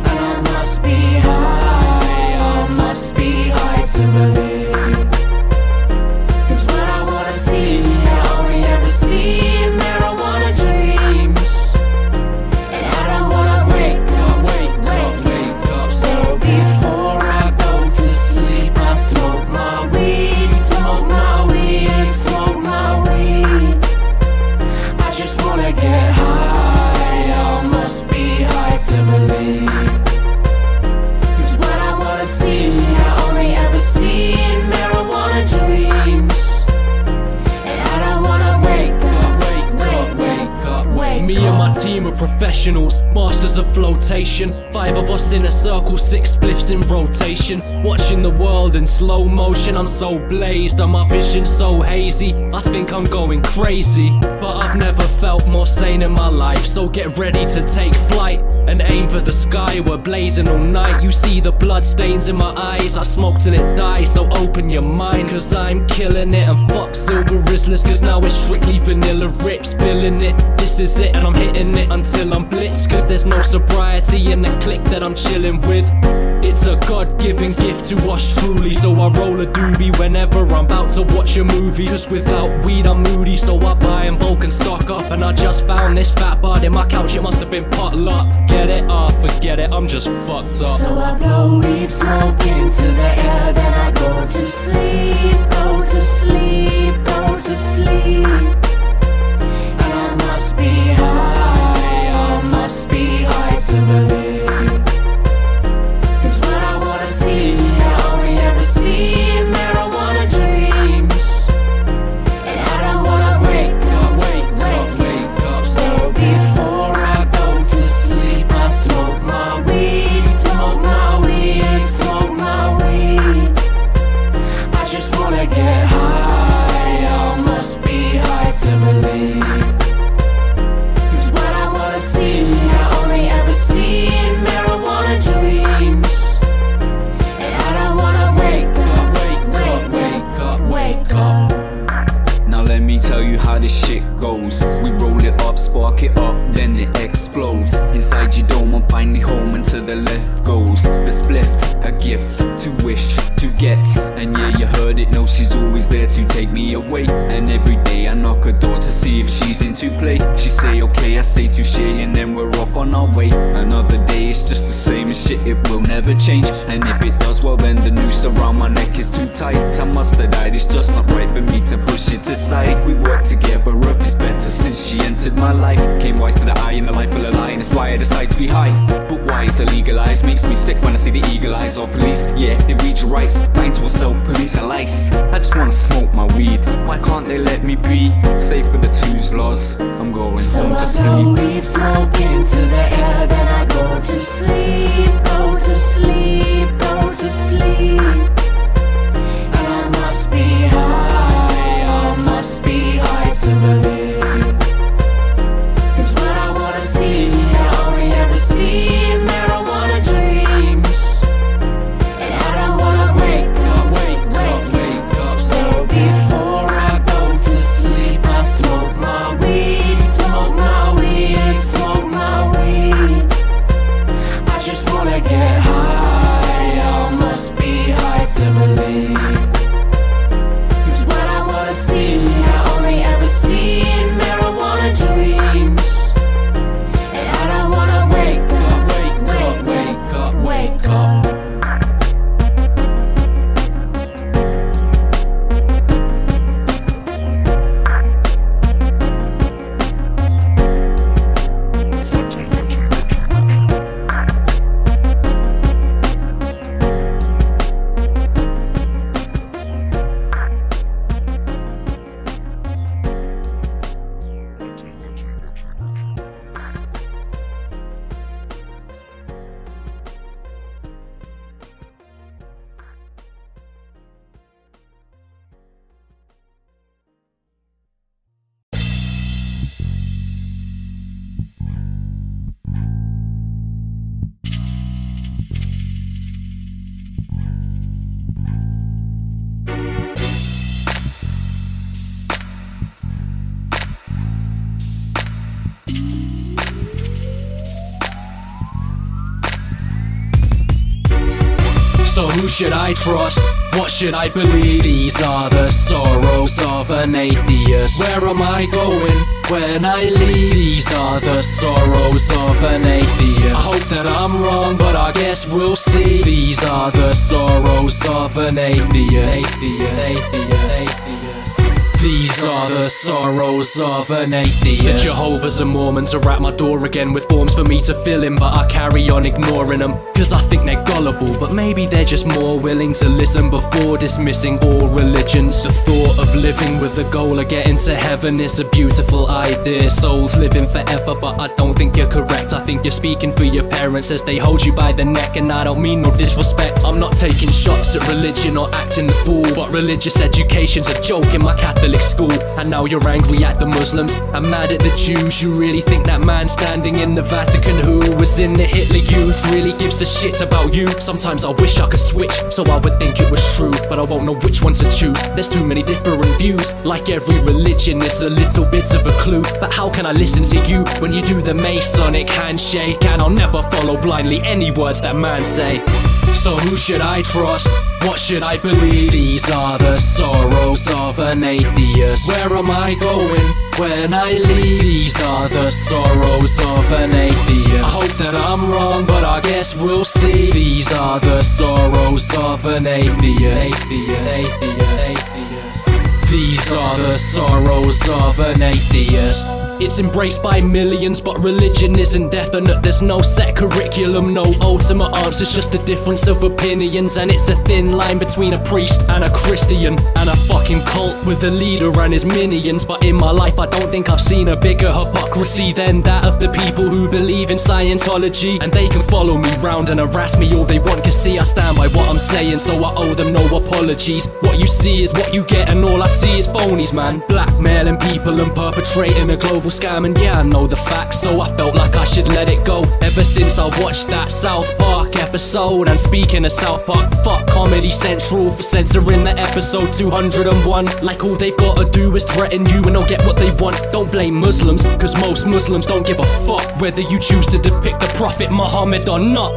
Speaker 3: And I must be high, I must be high to believe. Cause what I wanna see, I only ever see in marijuana dreams. And I don't wanna wake up, wake up, wake up. So before I go to sleep, I smoke my weed, smoke my weed, smoke my weed. I just wanna get high, I must be high to believe. Cause what I wanna see, I only ever see in marijuana dreams. And I don't wanna wake up, wake up, wake up.
Speaker 2: Me and my team are professionals, masters of flotation. 5 of us in a circle, 6 spliffs in rotation. Watching the world in slow motion, I'm so blazed and my vision so hazy. I think I'm going crazy, but I've never felt more sane in my life. So get ready to take flight and aim for the sky. We're blazing all night, you see the blood stains in my eyes. I smoke till it dies, so open your mind. Cause I'm killing it, and fuck silver Rizzlers, cause now it's strictly vanilla rips. Billing it, this is it, and I'm hitting it until I'm blitzed. Cause there's no sobriety in the clique that I'm chilling with. It's a God-given gift to us truly. So I roll a doobie whenever I'm about to watch a movie. Cause without weed I'm moody, so I buy in bulk and stock up. And I just found this fat bud in my couch, it must have been potluck. Get it? Ah, forget it, I'm just fucked up.
Speaker 3: So I blow weed smoke into the air, then I go to sleep, go to sleep, go to sleep. And I must be high,
Speaker 4: how this shit goes. We roll it up, spark it up, then it explodes. Inside your dome, I'm finally home, and to the left goes the spliff, a gift to wish to get. And yeah, you heard it, no, she's always there to take me away. And every day I knock her door to see if she's into play. She say okay, I say touche, and then we're off on our way. Another day, it's just the same as shit, it will never change. And if it does, well then the noose around my neck is too tight. I must have died, it's just not right for me to push it aside. We work together, earth is better since she entered my life. Came wise to the eye in a life full of lying, it's why I decide to be high. But why it's illegalized makes me sick when I see the eagle eyes of police. Yeah, they read your rights, lying to ourselves, police and lice. I just wanna smoke my weed, why can't they let me be? Safe for the twos laws, I'm going home to sleep.
Speaker 3: So weed smoke into the air, then I go to sleep, go to sleep, go to sleep. And I must be high, I must be high to believe. Cause what I wanna see, I only ever see in marijuana dreams. And I don't wanna wake up, wake up. So before I go to sleep, I smoke my weed, smoke my weed, smoke my weed. I just wanna get high, I must be high to believe. Cause what I wanna see, I only ever see in marijuana dreams. And I don't wanna wake up, wake up, wake up.
Speaker 2: So who should I trust? What should I believe? These are the sorrows of an atheist. Where am I going when I leave? These are the sorrows of an atheist. I hope that I'm wrong, but I guess we'll see. These are the sorrows of an atheist. These are the sorrows of an atheist. The Jehovah's and Mormons are at my door again with forms for me to fill in, but I carry on ignoring them, cause I think they're gullible. But maybe they're just more willing to listen before dismissing all religions. The thought of living with the goal of getting to heaven is a beautiful idea. Souls living forever, but I don't think you're correct. I think you're speaking for your parents as they hold you by the neck, and I don't mean no disrespect. I'm not taking shots at religion or acting the fool, but religious education's a joke in my Catholic school. And now you're angry at the Muslims and mad at the Jews. You really think that man standing in the Vatican who was in the Hitler Youth really gives a shit about you? Sometimes I wish I could switch so I would think it was true, but I won't know which one to choose. There's too many different views. Like every religion, it's a little bit of a clue. But how can I listen to you when you do the Masonic handshake? And I'll never follow blindly any words that man say. So who should I trust? What should I believe? These are the sorrows of an atheist. Where am I going when I leave? These are the sorrows of an atheist. I hope that I'm wrong, but I guess we'll see. These are the sorrows of an atheist. These are the sorrows of an atheist. It's embraced by millions, but religion isn't definite. There's no set curriculum, no ultimate answers, just a difference of opinions. And it's a thin line between a priest and a Christian, and a fucking cult with a leader and his minions. But in my life I don't think I've seen a bigger hypocrisy than that of the people who believe in Scientology. And they can follow me round and harass me all they want, cause see I stand by what I'm saying, so I owe them no apologies. What you see is what you get, and all I see it's phonies, man. Blackmailing people and perpetrating a global scam. And yeah, I know the facts, so I felt like I should let it go. Ever since I watched that South Park episode. And speaking of South Park, fuck Comedy Central for censoring the episode 201. Like all they've gotta do is threaten you and they'll get what they want. Don't blame Muslims, cause most Muslims don't give a fuck whether you choose to depict the Prophet Muhammad or not.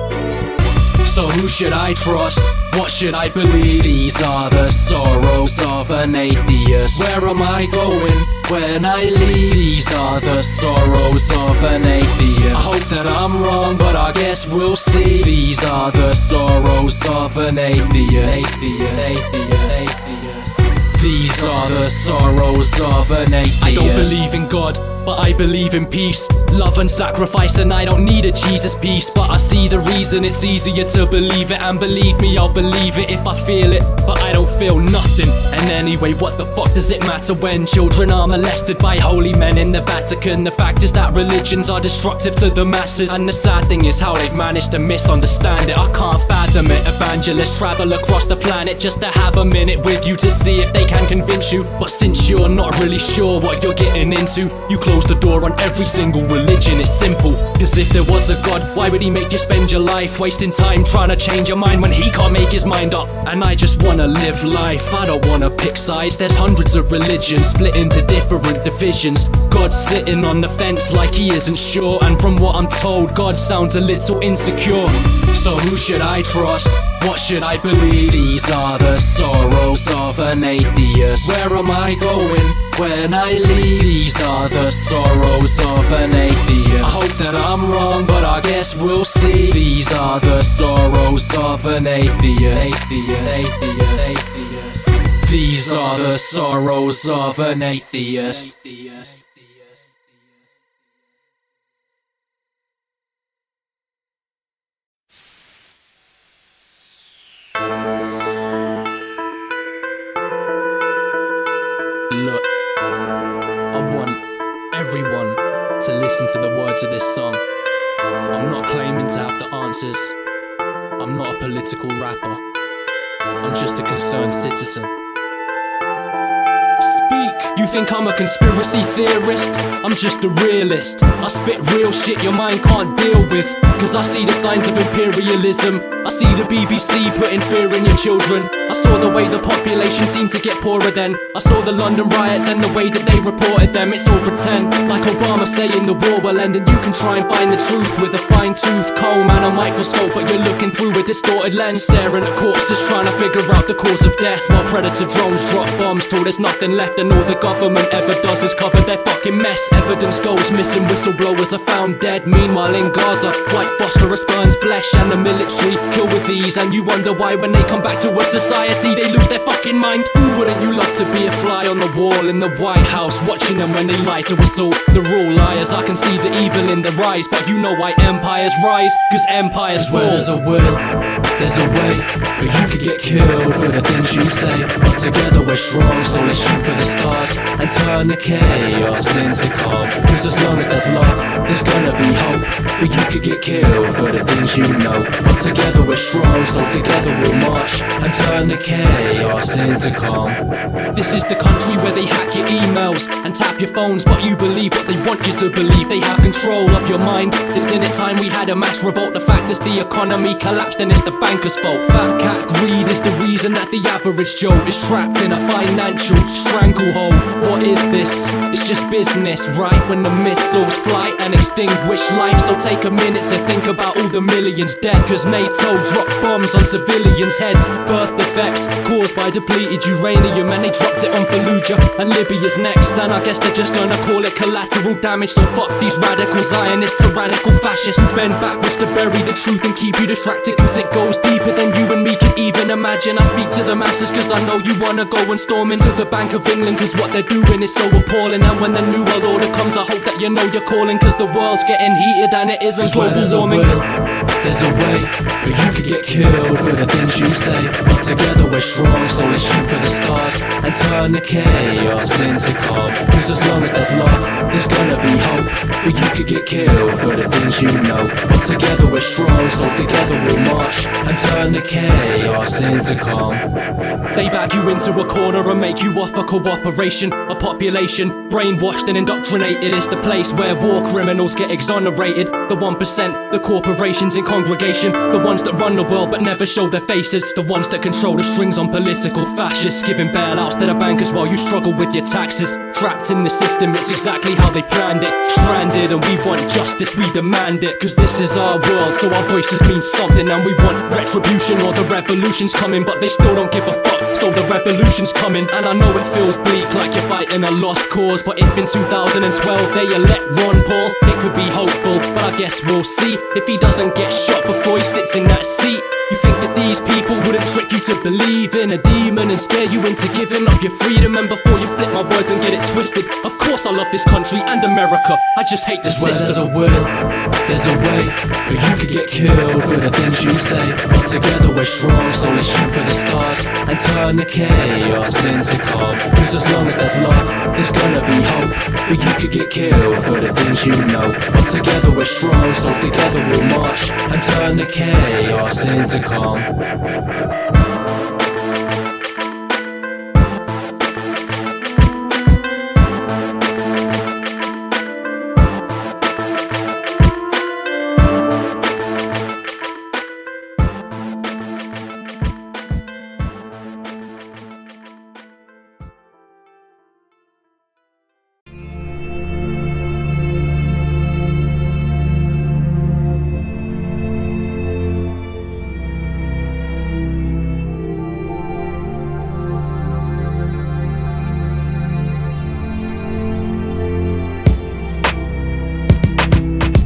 Speaker 2: So who should I trust? What should I believe? These are the sorrows of an atheist. Where am I going when I leave? These are the sorrows of an atheist. I hope that I'm wrong, but I guess we'll see. These are the sorrows of an atheist. These are the sorrows of an atheist. I don't believe in God, but I believe in peace, love and sacrifice, and I don't need a Jesus piece. But I see the reason it's easier to believe it, and believe me, I'll believe it if I feel it. But I don't feel nothing, and anyway, what the fuck does it matter when children are molested by holy men in the Vatican? The fact is that religions are destructive to the masses, and the sad thing is how they've managed to misunderstand it. I can't fathom it. Evangelists travel across the planet just to have a minute with you to see if they can convince you. But since you're not really sure what you're getting into, you close the door on every single religion. It's simple, cause if there was a God, why would he make you spend your life wasting time trying to change your mind when he can't make his mind up? And I just wanna live life, I don't wanna pick sides. There's hundreds of religions split into different divisions. God's sitting on the fence like he isn't sure, and from what I'm told, God sounds a little insecure. So who should I trust? What should I believe? These are the sorrows of an atheist. Where am I going when I leave? These are the sorrows of an atheist. I hope that I'm wrong, but I guess we'll see. These are the sorrows of an atheist. These are the sorrows of an atheist. Look, I want everyone to listen to the words of this song. I'm not claiming to have the answers. I'm not a political rapper. I'm just a concerned citizen. Speak! You think I'm a conspiracy theorist? I'm just a realist. I spit real shit your mind can't deal with, cause I see the signs of imperialism. I see the BBC putting fear in your children. I saw the way the population seemed to get poorer then. I saw the London riots and the way that they reported them. It's all pretend, like Obama saying the war will end, and you can try and find the truth with a fine-tooth comb and a microscope, but you're looking through a distorted lens, staring at corpses trying to figure out the cause of death, while predator drones drop bombs till there's nothing left, and all the government ever does is cover their fucking mess. Evidence goes missing, whistleblowers are found dead. Meanwhile in Gaza, white phosphorus burns flesh, and the military kill with ease. And you wonder why when they come back to a society they lose their fucking mind. Ooh, wouldn't you love to be a fly on the wall in the White House, watching them when they lie to us all? They're all liars, I can see the evil in their eyes, but you know why empires rise, cause empires fall. Where there's a will, there's a way, but you could get killed for the things you say. But together we're strong, so let's shoot for the stars and turn the chaos into calm. Cause as long as there's love, there's gonna be hope, but you could get killed for the things you know. But together we're strong, so together we'll march and turn the chaos into calm. This is the country where they hack your emails and tap your phones, but you believe what they want you to believe. They have control of your mind. It's in it time we had a mass revolt. The fact is the economy collapsed and it's the bankers' fault. Fat cat greed is the reason that the average Joe is trapped in a financial stranglehold. What is this? It's just business, right? When the missiles fly and extinguish life. So take a minute to think about all the millions dead, cause NATO dropped bombs on civilians' heads. Birth defects caused by depleted uranium, and they dropped it on Fallujah, and Libya's next. And I guess they're just gonna call it collateral damage. So fuck these radical Zionists, tyrannical fascists. Bend backwards to bury the truth and keep you distracted, cause it goes deeper than you and me can even imagine. I speak to the masses cause I know you wanna go and storm into the Bank of England, cause what they're doing is so appalling. And when the new world order comes, I hope that you know you're calling, cause the world's getting heated and it isn't global warming. There's a way, but you could get killed for the things you say. But together we're strong, so let's shoot for the stars and turn the chaos into calm. Cause as long as there's love, there's gonna be hope. But you could get killed for the things you know. But together we're strong, so together we'll march and turn the chaos into calm. They back you into a corner and make you offer cooperation. A population brainwashed and indoctrinated is the place where war criminals get exonerated. The 1%, the corporations in congregation, the ones that run the world but never show their faces, the ones that control the strings on political fascists, giving bailouts to the bankers while you struggle with your taxes. Trapped in the system, it's exactly how they planned it. Stranded and we want justice, we demand it. Cause this is our world, so our voices mean something. And we want retribution or the revolution's coming, but they still don't give a fuck, so the revolution's coming. And I know it feels bleak like you're fighting a lost cause, but if in 2012 they elect Ron Paul, it could be hopeful. But I guess we'll see if he doesn't get shot before he sits in that seat. You think that these people wouldn't trick you to believe in a demon and scare you into giving up your freedom? And before you flip my words and get it twisted, of course I love this country and America, I just hate the system.
Speaker 1: There's a will, there's a way, but you could get killed for the things you say. But together we're strong, so let's shoot for the stars and turn the chaos into calm. Cause as long as there's love, there's gonna be hope. But you could get killed for the things you know. But together we're strong, so together we'll march and turn the chaos into calm.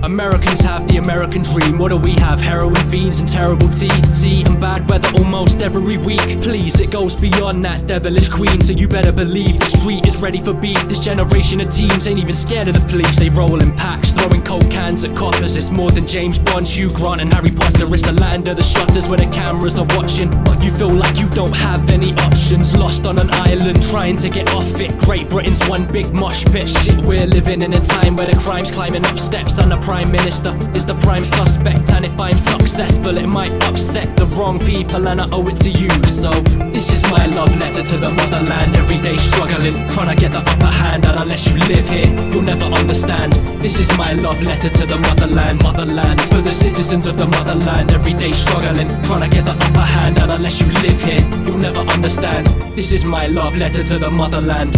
Speaker 2: Americans have the American dream. What do we have? Heroin fiends and terrible teeth, tea and bad weather almost every week. Please, it goes beyond that devilish queen, so you better believe the street is ready for beef. This generation of teens ain't even scared of the police. They roll in packs, throwing coke cans at coppers. It's more than James Bond, Hugh Grant and Harry Potter. It's the land of the shutters where the cameras are watching, but you feel like you don't have any options. Lost on an island trying to get off it. Great Britain's one big mosh pit. Shit, we're living in a time where the crime's climbing up steps and the Prime Minister is the prime suspect. And if I'm successful, it might upset the wrong people, and I owe it to you. So this is my love letter to the motherland. Every day struggling, trying to get the upper hand, and unless you live here, you'll never understand. This is my love letter to the motherland. Motherland, for the citizens of the motherland. Every day struggling, trying to get the upper hand, and unless you live here, you'll never understand. This is my love letter to the motherland.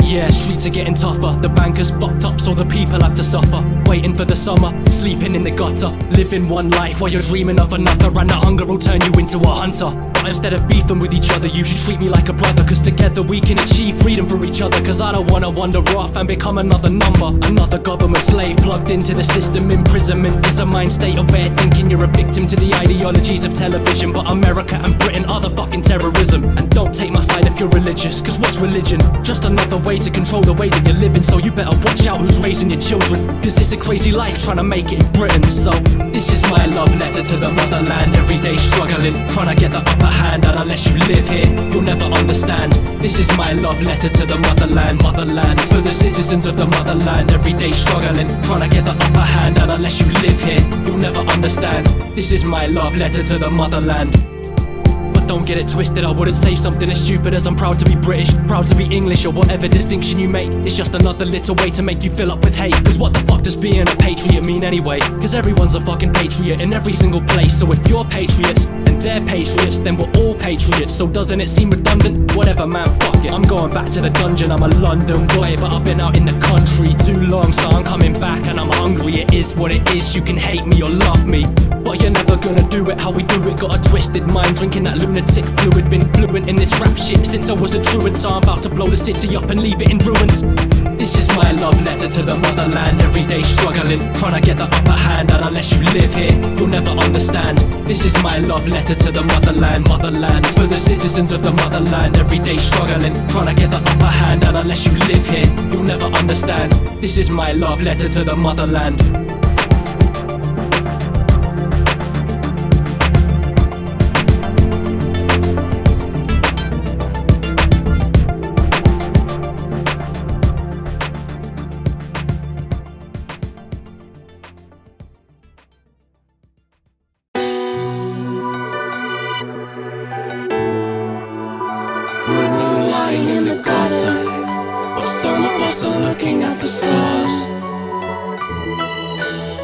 Speaker 2: Yeah, streets are getting tougher. The bankers fucked up, so the people have to suffer. Waiting for the summer, sleeping in the gutter. Living one life while you're dreaming of another, and the hunger will turn you into a hunter. But instead of beefing with each other, you should treat me like a brother. Cause together we can achieve freedom for each other. Cause I don't wanna wander off and become another number, another government slave plugged into the system. Imprisonment is a mind state of where thinking you're a victim to the ideologies of television. But America and Britain are the fucking terrorism. And don't take my side if you're religious, cause what's religion? Just another way to control the way that you're living. So you better watch out who's raising your children, cause it's a crazy life trying to make it in Britain. So this is my love letter to the motherland. Every day struggling, trying to get the upper hand, and unless you live here, you'll never understand. This is my love letter to the motherland. Motherland, for the citizens of the motherland. Every day struggling, trying to get the upper hand, and unless you live here, you'll never understand. This is my love letter to the motherland. Don't get it twisted, I wouldn't say something as stupid as I'm proud to be British, proud to be English, or whatever distinction you make. It's just another little way to make you fill up with hate. Cause what the fuck does being a patriot mean anyway? Cause everyone's a fucking patriot in every single place. So if you're patriots and they're patriots, then we're all patriots. So doesn't it seem redundant? Whatever man, fuck it, I'm going back to the dungeon. I'm a London boy, but I've been out in the country too long, so I'm coming back and I'm hungry. It is what it is, you can hate me or love me, but you're never gonna do it how we do it. Got a twisted mind, drinking that lunatic fluid. Been fluent in this rap shit since I was a truant, so I'm about to blow the city up and leave it in ruins. This is my love letter to the motherland. Every day struggling, trying to get the upper hand, and unless you live here, you'll never understand. This is my love letter to the motherland. Motherland, for the citizens of the motherland. Every day struggling, trying to get the upper hand, and unless you live here, you'll never understand. This is my love letter to the motherland.
Speaker 1: living in the gutter, but some of us are looking at the stars.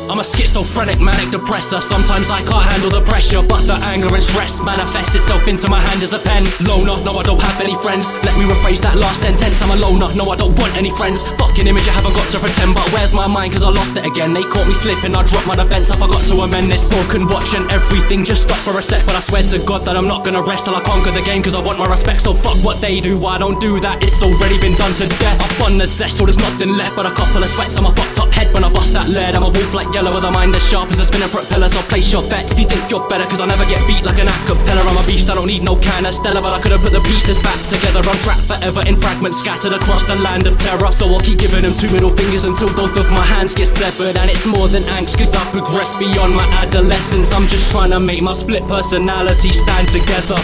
Speaker 2: I'm a schizophrenic, manic depressor. Sometimes I can't handle the pressure, but the anger and stress manifests itself into my hand as a pen. Loner, no I don't have any friends. Let me rephrase that last sentence. I'm a loner, no I don't want any friends. Fucking image I haven't got to pretend, but where's my mind, cause I lost it again. They caught me slipping, I dropped my defense, I forgot to amend this. Broken watch and everything just stop for a sec, but I swear to God that I'm not gonna rest till I conquer the game, cause I want my respect. So fuck what they do, I don't do that, it's already been done to death. I've won the zest, so there's nothing left but a couple of sweats on my fucked up head when I bust that lead. I'm a wolf like yellow with a mind as sharp as a spinning propeller, so place your bets. You think you're better cause I never get beat like an acapella. I'm a beast, I don't need no can of Stella, but I could've put the pieces back together. I'm trapped forever in fragments scattered across the land of terror, so I'll keep giving them two middle fingers until both of my hands get severed. And it's more than angst cause I've progressed beyond my adolescence. I'm just trying to make my split personality stand together.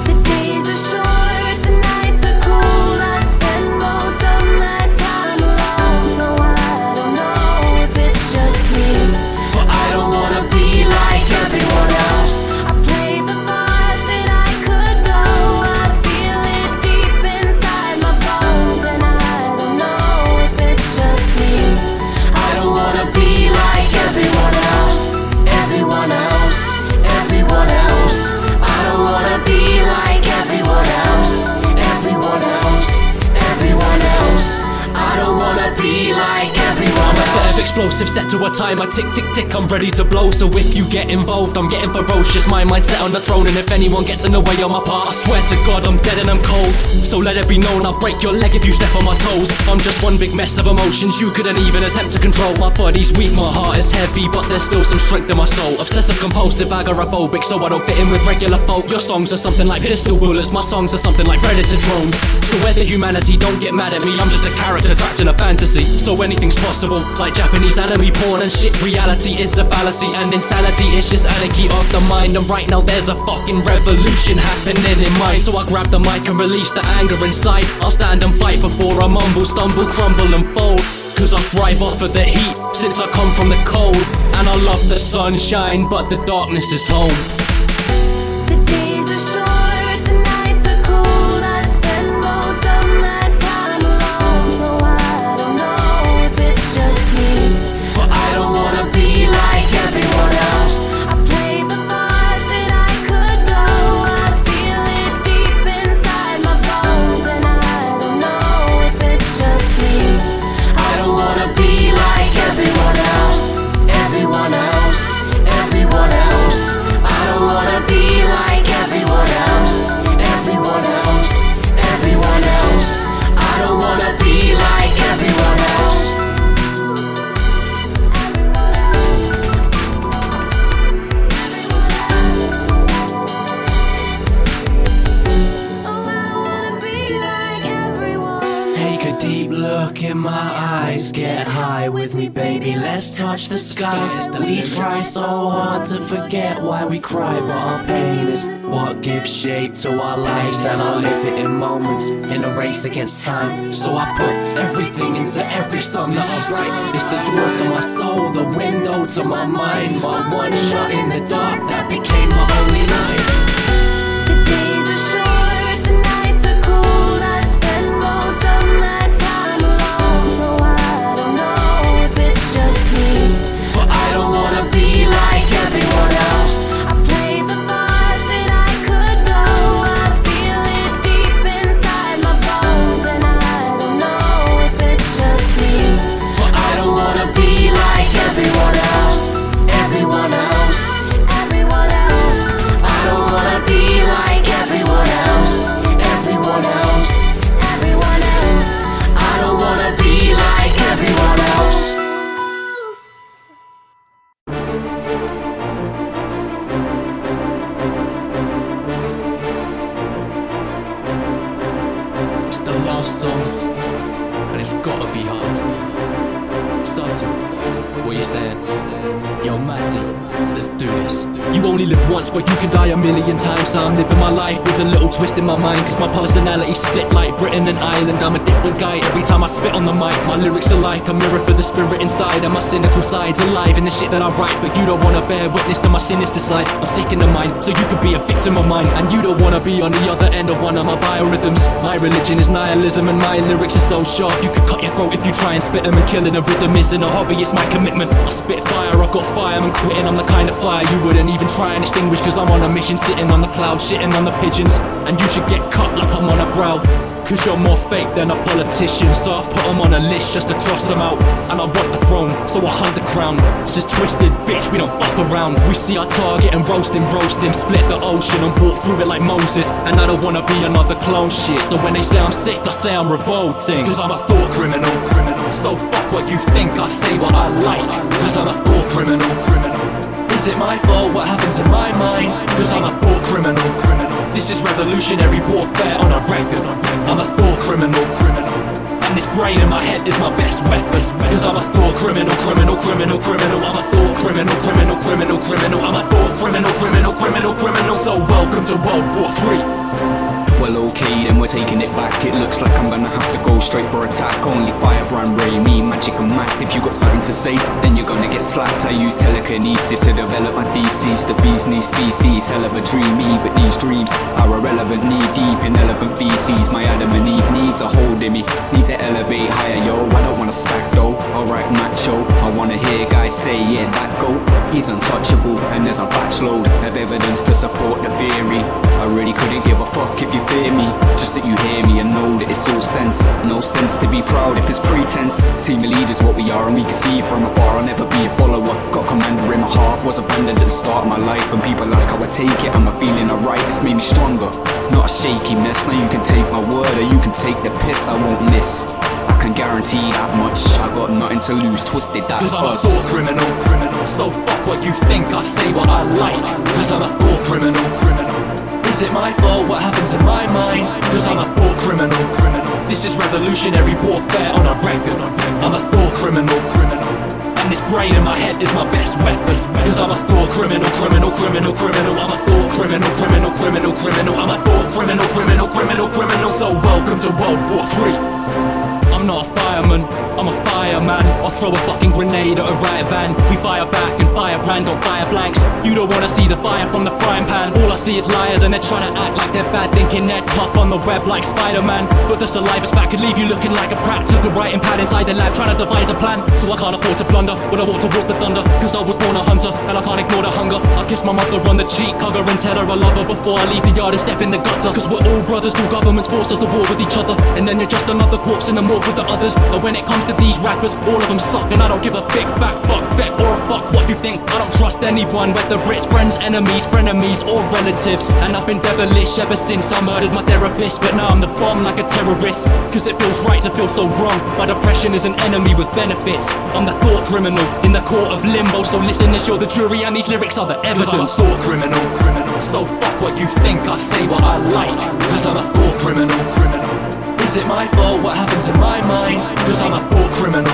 Speaker 3: The days are short, the nights are cold. I spend most of my time alone, so I don't know if it's just me,
Speaker 1: But I don't wanna be like everyone else.
Speaker 3: I play the thought that I could know. I feel it deep inside my bones, and I don't know if it's just me.
Speaker 1: I don't wanna be like everyone else. Everyone else, everyone else. I don't wanna be like everyone else. Everyone else, everyone else. I don't wanna be like everyone
Speaker 2: I'm a set of
Speaker 1: else.
Speaker 2: explosives set to a timer, tick tick tick, I'm ready to blow. So if you get involved, I'm getting ferocious. My mindset on the throne, and if anyone gets in the way of my part, I swear to God I'm dead and I'm cold. So let it be known, I'll break your leg if you step on my toes. I'm just one big mess of emotions you couldn't even attempt to control. My body's weak, my heart is heavy, but there's still some strength in my soul. Obsessive compulsive, agoraphobic, so I don't fit in with regular folk. Your songs are something like pistol bullets, my songs are something like predator drones. So where's the humanity? Don't get mad at me, I'm just a character trapped in a fantasy. So anything's possible, like Japanese anime porn and shit. Reality is a fallacy and insanity is just anarchy of the mind. And right now there's a fucking revolution happening in mine. So I grab the mic and release the anger inside. I'll stand and fight before I mumble, stumble, crumble and fold. Cause I thrive off of the heat since I come from the cold. And I love the sunshine but the darkness is home.
Speaker 3: The days are short, the nights are cold. I spend most of my time alone, so I don't know if it's just me.
Speaker 1: But I don't wanna be like everyone else.
Speaker 3: I play the thought that I could know. I feel it deep inside my bones, and I don't know if it's just me.
Speaker 1: I don't wanna be like everyone else. Everyone else, everyone else. I don't wanna be like everyone else. Everyone else, everyone else. I don't wanna be like everyone else.
Speaker 3: Oh, I don't wanna be like everyone.
Speaker 1: Take a deep look in my eyes. Get high with me, baby. Let's touch the skies. We try so hard to forget why we cry, but our pain is what gives shape to our lives. And I live it in moments, in a race against time. So I put everything into every song that I write. It's the door to my soul, the window to my mind. My one shot in the dark that became my only light.
Speaker 3: The days are short, the nights are cold. I spend most of my time alone, so I don't know if it's just me.
Speaker 1: But I don't wanna be like everyone else.
Speaker 3: I play the thought that I could know. I feel it deep inside my bones, and I don't know if it's just me.
Speaker 1: But I don't wanna be like everyone else. Everyone else,
Speaker 3: Everyone else,
Speaker 1: I don't wanna be like everyone else. Everyone else,
Speaker 3: everyone else.
Speaker 1: I don't wanna be like everyone else. It's the last song, and it's gotta be hard. Suttle, what you saying? Yo, Matty, let's do this.
Speaker 2: You only live once, but you can die a million times. So I'm living my life with a little twist in my mind, cause my personality split like Britain and Ireland. I'm a different guy every time I spit on the mic. My lyrics are like a mirror for the spirit inside, and my cynical side's alive in the shit that I write. But you don't wanna bear witness to my sinister side. I'm sick in the mind, so you could be a victim of mine, and you don't wanna be on the other end of one of my biorhythms. My religion is nihilism, and my lyrics are so sharp you could cut your throat if you try and spit them. And killing a rhythm isn't a hobby, it's my commitment. I spit fire, I've got firemen quitting. I'm the kind of fire you wouldn't even try and extinguish, cause I'm on a mission, sitting on the cloud, shitting on the pigeons. And you should get cut like I'm on a brow, cause you're more fake than a politician. So I put them on a list just to cross them out. And I want the throne, so I hunt the crown. This is twisted, bitch, we don't fuck around. We see our target and roast him, split the ocean and walk through it like Moses. And I don't wanna be another clone shit, so when they say I'm sick, I say I'm revolting, cause I'm a thought criminal. So fuck what you think, I say what I like, cause I'm a thought criminal. Is it my fault what happens in my mind? Cause I'm a thought criminal. This is revolutionary warfare on a record. I'm a thought criminal. And this brain in my head is my best weapon, cause I'm a thought criminal. I'm a thought criminal. I'm a thought criminal. So welcome to World War III.
Speaker 4: Well, okay, then we're taking it back. It looks like I'm gonna have to go straight for attack. Only Firebrand, Ray, me, Majik and Matt. If you got something to say, then you're gonna get slapped. I use telekinesis to develop my theses. The bee's knee species, hell of a dream me, but these dreams are irrelevant. Knee deep in elephant feces. My Adam and Eve needs a hold in me, need to elevate higher, yo. I don't wanna stack though, alright macho. I wanna hear guys say, yeah, that goat, he's untouchable. And there's a batch load of evidence to support the theory. I really couldn't give a fuck if you fear me, just that you hear me and know that it's all sense. No sense to be proud if it's pretense. Team of leaders what we are, and we can see from afar. I'll never be a follower, got commander in my heart. Was abandoned at the start of my life, and people ask how I take it. Am I feeling alright? It's made me stronger, not a shaky mess. Now you can take my word or you can take the piss, I won't miss. I can guarantee that much, I got nothing to lose, twisted, that's
Speaker 2: cause I'm
Speaker 4: us.
Speaker 2: a thought criminal. So fuck what you think, I say what I like, cause I'm a thought criminal. Is it my fault what happens in my mind? Cause I'm a thought criminal. This is revolutionary warfare on a record. I'm a thought criminal. And this brain in my head is my best weapon, cause I'm a thought criminal. I'm a thought criminal. I'm a thought criminal. So welcome to World War III. I'm not a fireman, I'm a fireman. I'll throw a fucking grenade at a riot van. We fire back and Firebrand don't fire blanks. You don't wanna see the fire from the frying pan. All I see is liars and they're trying to act like they're bad, thinking they're tough on the web like Spider-Man. But the saliva's back could leave you looking like a prat. Took a writing pad inside the lab trying to devise a plan, so I can't afford to blunder when I walk towards the thunder, cause I was born a hunter and I can't ignore the hunger. I kiss my mother on the cheek, hug her and tell her I love her before I leave the yard and step in the gutter. Cause we're all brothers till governments force us to war with each other, and then you're just another corpse in the morgue with the others. But when it comes to these rappers, all of them suck, and I don't give a big fat fuck feck or a fuck what you think. I don't trust anyone, whether it's friends, enemies, frenemies or relatives. And I've been devilish ever since I murdered my therapist, but now I'm the bomb like a terrorist, cause it feels right to feel so wrong. My depression is an enemy with benefits. I'm the thought criminal in the court of limbo, so listen as you're the jury and these lyrics are the evidence. I'm a thought criminal. So fuck what you think, I say what I like, cause I'm a thought criminal. Is it my fault what happens in my mind? Cause I'm a thought criminal.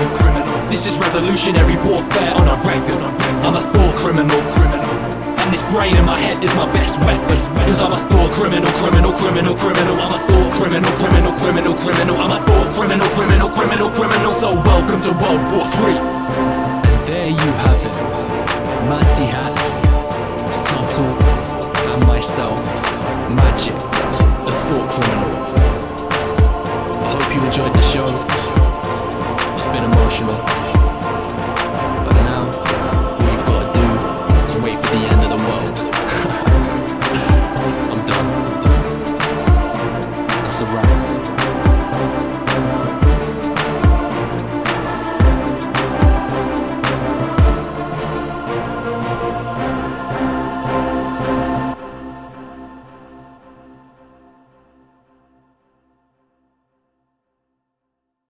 Speaker 2: This is revolutionary warfare on a record. I'm a thought criminal. And this brain in my head is my best weapon, cause I'm a thought criminal. I'm a thought criminal. I'm a thought criminal. So welcome to World War III.
Speaker 1: And there you have it, Matty, Hatt, Suttle, and myself, Majik, the thought criminal. I hope you enjoyed the show. It's been emotional, but now all you've got to do is wait for the end of the world. I'm done. That's a wrap.